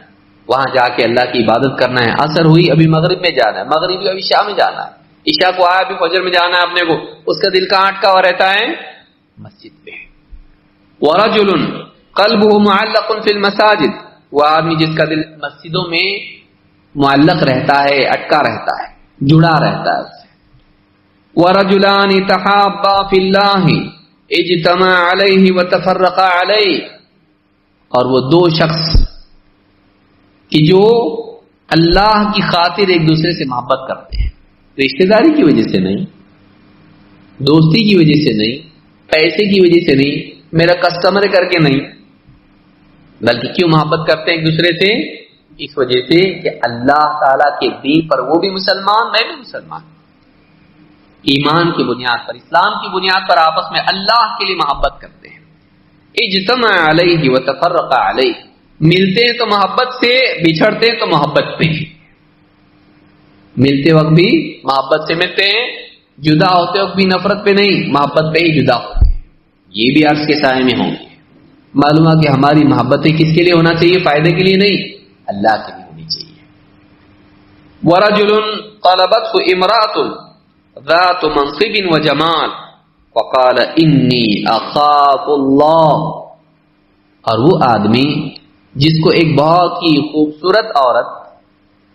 وہاں جا کے اللہ کی عبادت کرنا ہے. عصر ہوئی، ابھی مغرب میں جانا ہے، مغرب ابھی عشاء میں جانا ہے، عشاء کو آیا ابھی فجر میں جانا ہے اپنے کو. اس کا دل کہاں اٹکا ہوا رہتا ہے؟ مسجد میں. ورجل قلبہ معلق فی المساجد، وہ آدمی جس کا دل مسجدوں میں معلق رہتا ہے، اٹکا رہتا ہے، جڑا رہتا ہے اس سے. وَرَجُلَانِ تَحَابَّا فِي اللَّهِ اجْتَمَعَا عَلَيْهِ وَتَفَرَّقَا عَلَيْهِ، اور وہ 2 شخص کہ جو اللہ کی خاطر ایک دوسرے سے محبت کرتے ہیں، رشتہ داری کی وجہ سے نہیں، دوستی کی وجہ سے نہیں، پیسے کی وجہ سے نہیں، میرا کسٹمر کر کے نہیں، بلکہ کیوں محبت کرتے ہیں ایک دوسرے سے؟ اس وجہ سے کہ اللہ تعالیٰ کے دین پر وہ بھی مسلمان، میں بھی مسلمان، ایمان کی بنیاد پر، اسلام کی بنیاد پر آپس میں اللہ کے لیے محبت کرتے ہیں. اجتمع علیہ وتفرق علیہ، ملتے ہیں تو محبت سے، بچھڑتے ہیں تو محبت پہ. ملتے وقت بھی محبت سے ملتے ہیں، جدا ہوتے وقت بھی نفرت پہ نہیں، محبت پہ ہی جدا ہوتے ہیں. یہ بھی عرش کے سائے میں ہوں گے. معلوم ہے کہ ہماری محبتیں کس کے لیے ہونا چاہیے؟ فائدے کے لیے نہیں، اللہ کے لیے ہونی چاہیے. ورجل طلبته امرأة ذات منصب وجمال وقال انی اخاف اللہ، اور وہ آدمی جس کو ایک بہت ہی خوبصورت عورت،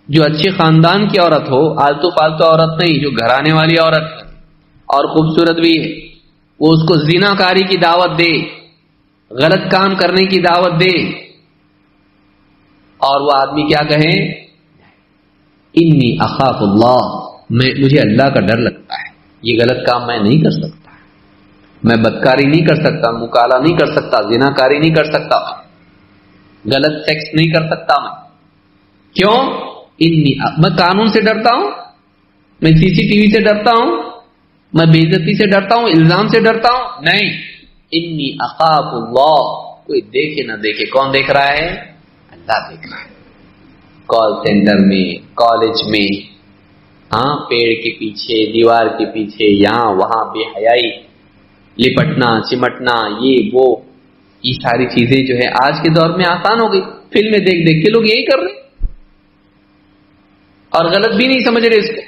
جو اچھے خاندان کی عورت ہو، آلتو فالتو عورت نہیں، جو گھرانے والی عورت ہے اور خوبصورت بھی ہے، وہ اس کو زنا کاری کی دعوت دے، غلط کام کرنے کی دعوت دے، اور وہ آدمی کیا کہے؟ انی اخاف اللہ، مجھے اللہ کا ڈر لگتا ہے، یہ غلط کام میں نہیں کر سکتا، میں بدکاری نہیں کر سکتا، مکالہ نہیں کر سکتا، زنا کاری نہیں کر سکتا، غلط سیکس نہیں کر سکتا. میں کیوں؟ میں قانون سے ڈرتا ہوں، میں سی سی ٹی وی سے ڈرتا ہوں، میں بے عزتی سے ڈرتا ہوں، الزام سے ڈرتا ہوں، نہیں، انی اخاف اللہ. کوئی دیکھے نہ دیکھے، کون دیکھ رہا ہے؟ اللہ دیکھ رہا ہے. کال سینٹر میں، کالج میں، ہاں، پیڑ کے پیچھے، دیوار کے پیچھے، یہاں وہاں بے حیائی، لپٹنا چمٹنا، یہ وہ، یہ ساری چیزیں جو ہے آج کے دور میں آسان ہو گئی. فلمیں دیکھ دیکھ کے لوگ یہی کر رہے اور غلط بھی نہیں سمجھ رہے اس کو.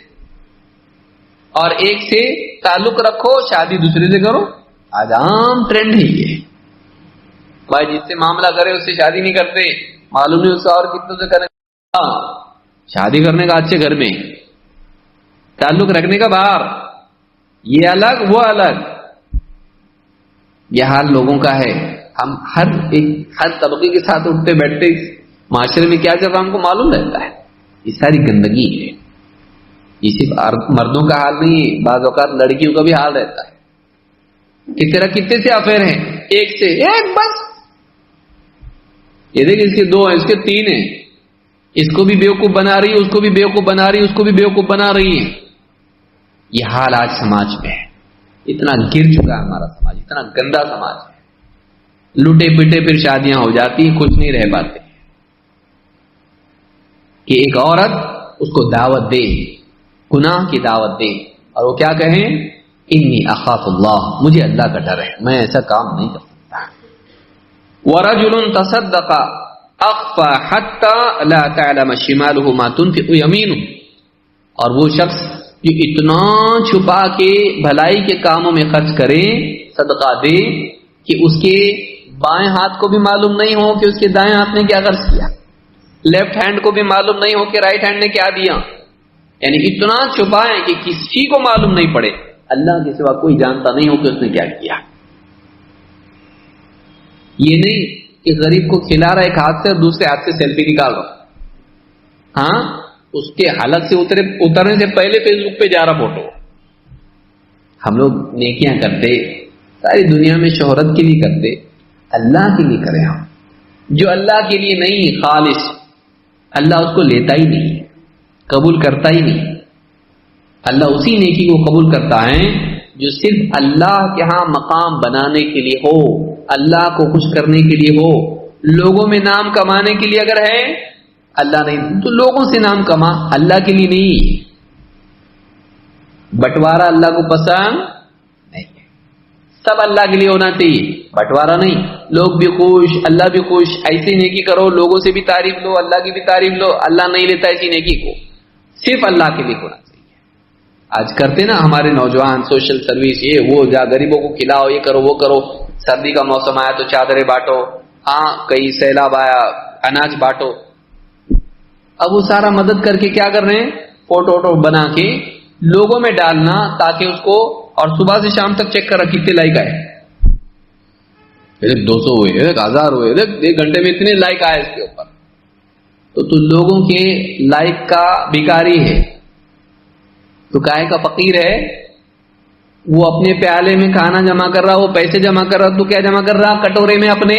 اور ایک سے تعلق رکھو، شادی دوسرے سے کرو، آج عام ٹرینڈ ہے یہ. بھائی جس سے معاملہ کرے اس سے شادی نہیں کرتے، معلوم نہیں اس سے اور کتنے سے کریں. شادی کرنے کا اچھے گھر میں، تعلق رکھنے کا باہر، یہ الگ وہ الگ. یہ حال لوگوں کا ہے. ہم ہر طبقے کے ساتھ اٹھتے بیٹھتے، معاشرے میں کیا چل رہا ہم کو معلوم رہتا ہے. یہ ساری گندگی ہے. یہ صرف مردوں کا حال نہیں ہے، بعض اوقات لڑکیوں کا بھی حال رہتا ہے کہ تیرا کتنے سے افیئر ہیں، ایک سے ایک بس. یہ دیکھ، اس کے 2 ہیں، اس کے 3 ہیں، اس کو بھی بیوقوف بنا رہی ہے، اس کو بھی بیوقوف بنا رہی ہے، اس کو بھی بیوقوف بنا رہی ہے. یہ حال آج سماج میں ہے. اتنا گر چکا ہے ہمارا سماج، اتنا گندا سماج ہے، لوٹے پیٹے پھر شادیاں ہو جاتی ہیں، کچھ نہیں رہ پاتے کہ ایک عورت اس کو دعوت دے، گناہ کی دعوت دے، اور وہ کیا کہیں، انی اخاف اللہ، مجھے اللہ کا ڈر ہے، میں ایسا کام نہیں کر سکتا۔ ورجل تصدق اخفى حتى لا تعلم شماله ما تنفق يمينه، اور وہ شخص جو اتنا چھپا کے بھلائی کے کاموں میں خرچ کرے، صدقہ دے، کہ اس کے بائیں ہاتھ کو بھی معلوم نہیں ہو کہ اس کے دائیں ہاتھ نے کیا خرچ کیا، لیفٹ ہینڈ کو بھی معلوم نہیں ہو کہ رائٹ ہینڈ نے کیا دیا، یعنی اتنا چھپا ہے کہ کسی کو معلوم نہیں پڑے، اللہ کے سوا کوئی جانتا نہیں ہو کہ اس نے کیا کیا۔ یہ نہیں کہ غریب کو کھلا رہا ایک ہاتھ سے اور دوسرے ہاتھ سے سیلفی نکال رہا، ہاں اس کے حالت سے اترنے سے پہلے فیس بک پہ جا رہا فوٹو۔ ہم لوگ نیکیاں کرتے ساری دنیا میں شہرت کے لیے کرتے، اللہ کے لیے کریں ہم، جو اللہ کے لیے نہیں خالص، اللہ اس کو لیتا ہی نہیں، قبول کرتا ہی نہیں۔ اللہ اسی نیکی کو قبول کرتا ہے جو صرف اللہ کے ہاں مقام بنانے کے لیے ہو، اللہ کو خوش کرنے کے لیے ہو، لوگوں میں نام کمانے کے لیے اگر ہے، اللہ نہیں تو لوگوں سے نام کما، اللہ کے لیے نہیں۔ بٹوارا اللہ کو پسند نہیں ہے، سب اللہ کے لیے ہونا چاہیے، بٹوارا نہیں، لوگ بھی خوش اللہ بھی خوش، ایسی نیکی کرو، لوگوں سے بھی تعریف لو، اللہ کی بھی تعریف لو، اللہ نہیں لیتا ایسی نیکی کو، صرف اللہ کے لیے ہونا چاہیے۔ آج کرتے نا ہمارے نوجوان سوشل سروس، یہ وہ، جا غریبوں کو کھلاؤ، یہ کرو وہ کرو، سردی کا موسم آیا تو چادریں بانٹو، ہاں کئی سیلاب آیا اناج بانٹو، اب وہ سارا مدد کر کے کیا کر رہے ہیں، فوٹو ووٹو بنا کے لوگوں میں ڈالنا تاکہ اس کو، اور صبح سے شام تک چیک کر رکھ کتنے لائک آئے، 200 ہوئے، 1000 ہوئے، 1 گھنٹے میں اتنے لائک آئے اس کے اوپر، تو لوگوں کے لائک کا بھکاری ہے، تو کائے کا فقیر ہے، وہ اپنے پیالے میں کھانا جمع کر رہا، وہ پیسے جمع کر رہا، تو کیا جمع کر رہا، کٹورے میں اپنے،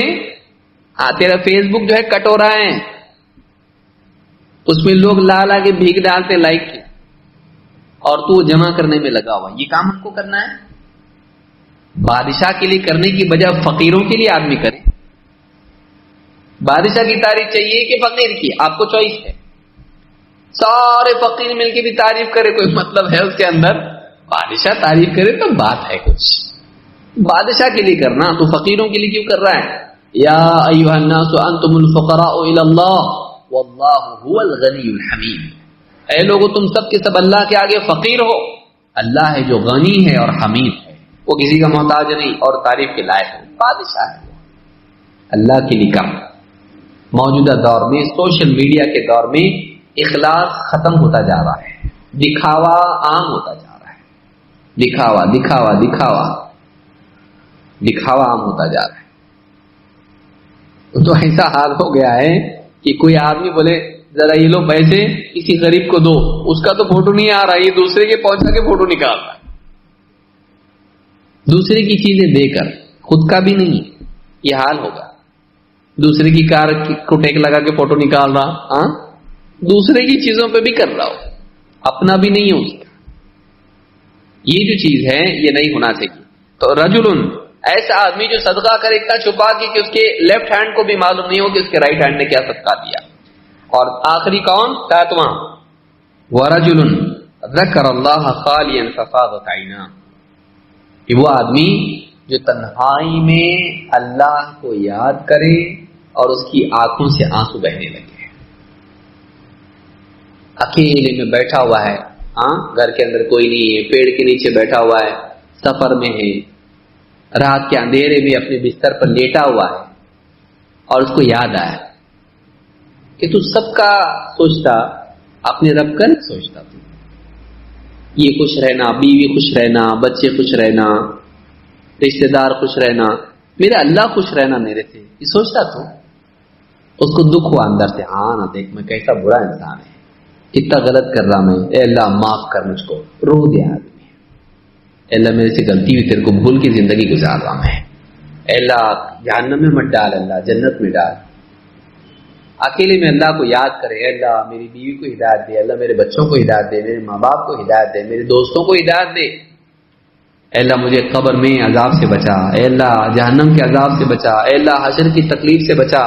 تیرا فیس بک جو ہے کٹورا ہے، اس میں لوگ لا لا کے بھیک ڈالتے لائک کی، اور تو جمع کرنے میں لگا ہوا، یہ کام ہم کو کرنا ہے؟ بادشاہ کے لیے کرنے کی بجائے فقیروں کے لیے آدمی کرے۔ بادشاہ کی تعریف چاہیے کہ فقیر کی، آپ کو چوائس ہے، سارے فقیر مل کے بھی تعریف کرے، کوئی مطلب ہے اس کے اندر؟ بادشاہ تعریف کرے تو بات ہے کچھ، بادشاہ کے لیے کرنا، تو فقیروں کے لیے کیوں کر رہا ہے؟ یا ایھا الناس انتم الفقراء الی اللہ واللہ هو الغنی الحمید، اے لوگو تم سب کے سب اللہ کے آگے فقیر ہو، اللہ ہے جو غنی ہے اور حمید ہے، وہ کسی کا محتاج نہیں اور تعریف کے لائق ہے، بادشاہ ہے، اللہ کے لیے کام۔ موجودہ دور میں سوشل میڈیا کے دور میں اخلاص ختم ہوتا جا رہا ہے، دکھاوا عام ہوتا جا رہا ہے، دکھاوا دکھاوا دکھاوا دکھاوا عام ہوتا جا رہا ہے۔ تو ایسا حال ہو گیا ہے کہ کوئی آدمی بولے ذرا یہ لو پیسے کسی غریب کو دو، اس کا تو فوٹو نہیں آ رہا، یہ دوسرے کے پہنچا کے فوٹو نکال رہا ہے، دوسرے کی چیزیں دے کر خود کا بھی نہیں، یہ حال ہوگا، دوسرے کی کار کو ٹیک لگا کے فوٹو نکال رہا، ہاں دوسرے کی چیزوں پہ بھی کر رہا ہو، اپنا بھی نہیں ہے اس کا، یہ جو چیز ہے یہ نہیں ہونا چاہیے۔ تو رجل، ایسا آدمی جو صدقہ کرے اتنا چھپا کے کہ اس کے لیفٹ ہینڈ کو بھی معلوم نہیں ہو کہ اس کے رائٹ ہینڈ نے کیا صدقہ دیا۔ اور آخری کون، 7واں، ورجل ذکر اللہ خالیا ففاضت عیناہ، کہ وہ آدمی جو تنہائی میں اللہ کو یاد کرے اور اس کی آنکھوں سے آنسو بہنے لگے، اکیلے میں بیٹھا ہوا ہے، ہاں گھر کے اندر کوئی نہیں ہے، پیڑ کے نیچے بیٹھا ہوا ہے، سفر میں ہے، رات کے اندھیرے میں اپنے بستر پر لیٹا ہوا ہے، اور اس کو یاد آیا کہ تو سب کا سوچتا، اپنے رب کا نہیں سوچتا، تو یہ خوش رہنا، بیوی خوش رہنا، بچے خوش رہنا، رشتہ دار خوش رہنا، میرا اللہ خوش رہنا میرے سے، یہ سوچتا تو اس کو دکھ ہوا اندر سے، ہاں نا دیکھ میں کیسا برا انسان ہے، کتنا غلط کر رہا میں، اے اللہ معاف کر مجھ کو، رو دیا آدمی، اے اللہ میرے سے غلطی ہوئی، تیرے کو بھول کی زندگی گزار رہا میں، اے اللہ جہنم میں مت ڈال، اللہ جنت میں ڈال۔ اکیلے میں اللہ کو یاد کرے، اے اللہ میری بیوی کو ہدایت دے، اللہ میرے بچوں کو ہدایت دے، میرے ماں باپ کو ہدایت دے، میرے دوستوں کو ہدایت دے، اے اللہ مجھے قبر میں عذاب سے بچا، اے اللہ جہنم کے عذاب سے بچا، اے اللہ حشر کی تکلیف سے بچا.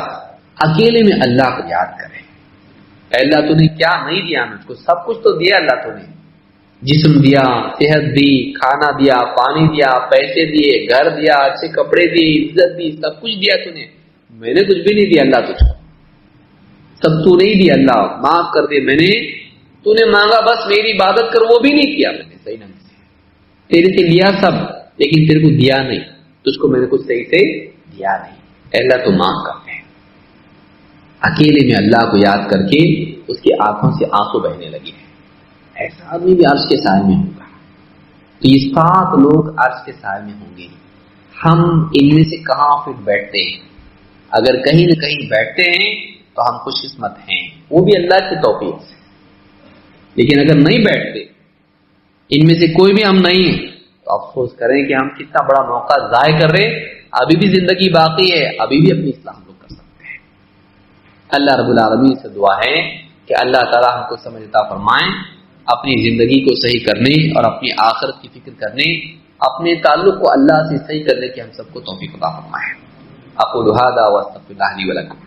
اکیلے میں اللہ کو یاد کرے. اے اللہ تو نے کیا نہیں دیا مجھ کو؟ سب کچھ تو دیا اللہ تو نے. جسم دیا، صحت دی، کھانا دیا، پانی دیا، پیسے دیے، گھر دیا، اچھے کپڑے دیے، عزت دی، سب کچھ دیا تو نے. میں نے کچھ بھی نہیں دیا اللہ تجھ کو. سب تو نہیں دیا اللہ، معاف کر دے. میں نے تو نے مانگا بس میری عبادت کر، وہ بھی نہیں کیا میں نے صحیح ڈھنگ سے. تیرے سے لیا سب لیکن تیرے کو دیا نہیں، تجھ کو میں نے کچھ صحیح سے دیا نہیں. اے اللہ تو معاف کر دے. اکیلے میں اللہ کو یاد کر کے اس کی آنکھوں سے آنسو بہنے لگے. ایسا آدمی بھی عرش کے سائے میں ہوگا. تو یہ 7 لوگ عرش کے سائے میں ہوں گے. ہم ان میں سے کہاں پھر بیٹھتے ہیں؟ اگر کہیں نہ کہیں بیٹھتے ہیں تو ہم خوش قسمت ہیں، وہ بھی اللہ کی توفیق سے. لیکن اگر نہیں بیٹھتے، ان میں سے کوئی بھی ہم نہیں ہیں، تو افسوس کریں کہ ہم کتنا بڑا موقع ضائع کر رہے. ابھی بھی زندگی باقی ہے، ابھی بھی اپنی اصلاح ہم لوگ کر سکتے ہیں. اللہ رب العالمین سے دعا ہے کہ اللہ تعالی ہم کو سمجھ عطا فرمائیں، اپنی زندگی کو صحیح کرنے اور اپنی آخرت کی فکر کرنے، اپنے تعلق کو اللہ سے صحیح کرنے کی ہم سب کو توفیق عطا فرمائے. اقول هذا واستغفر الله لي ولكم.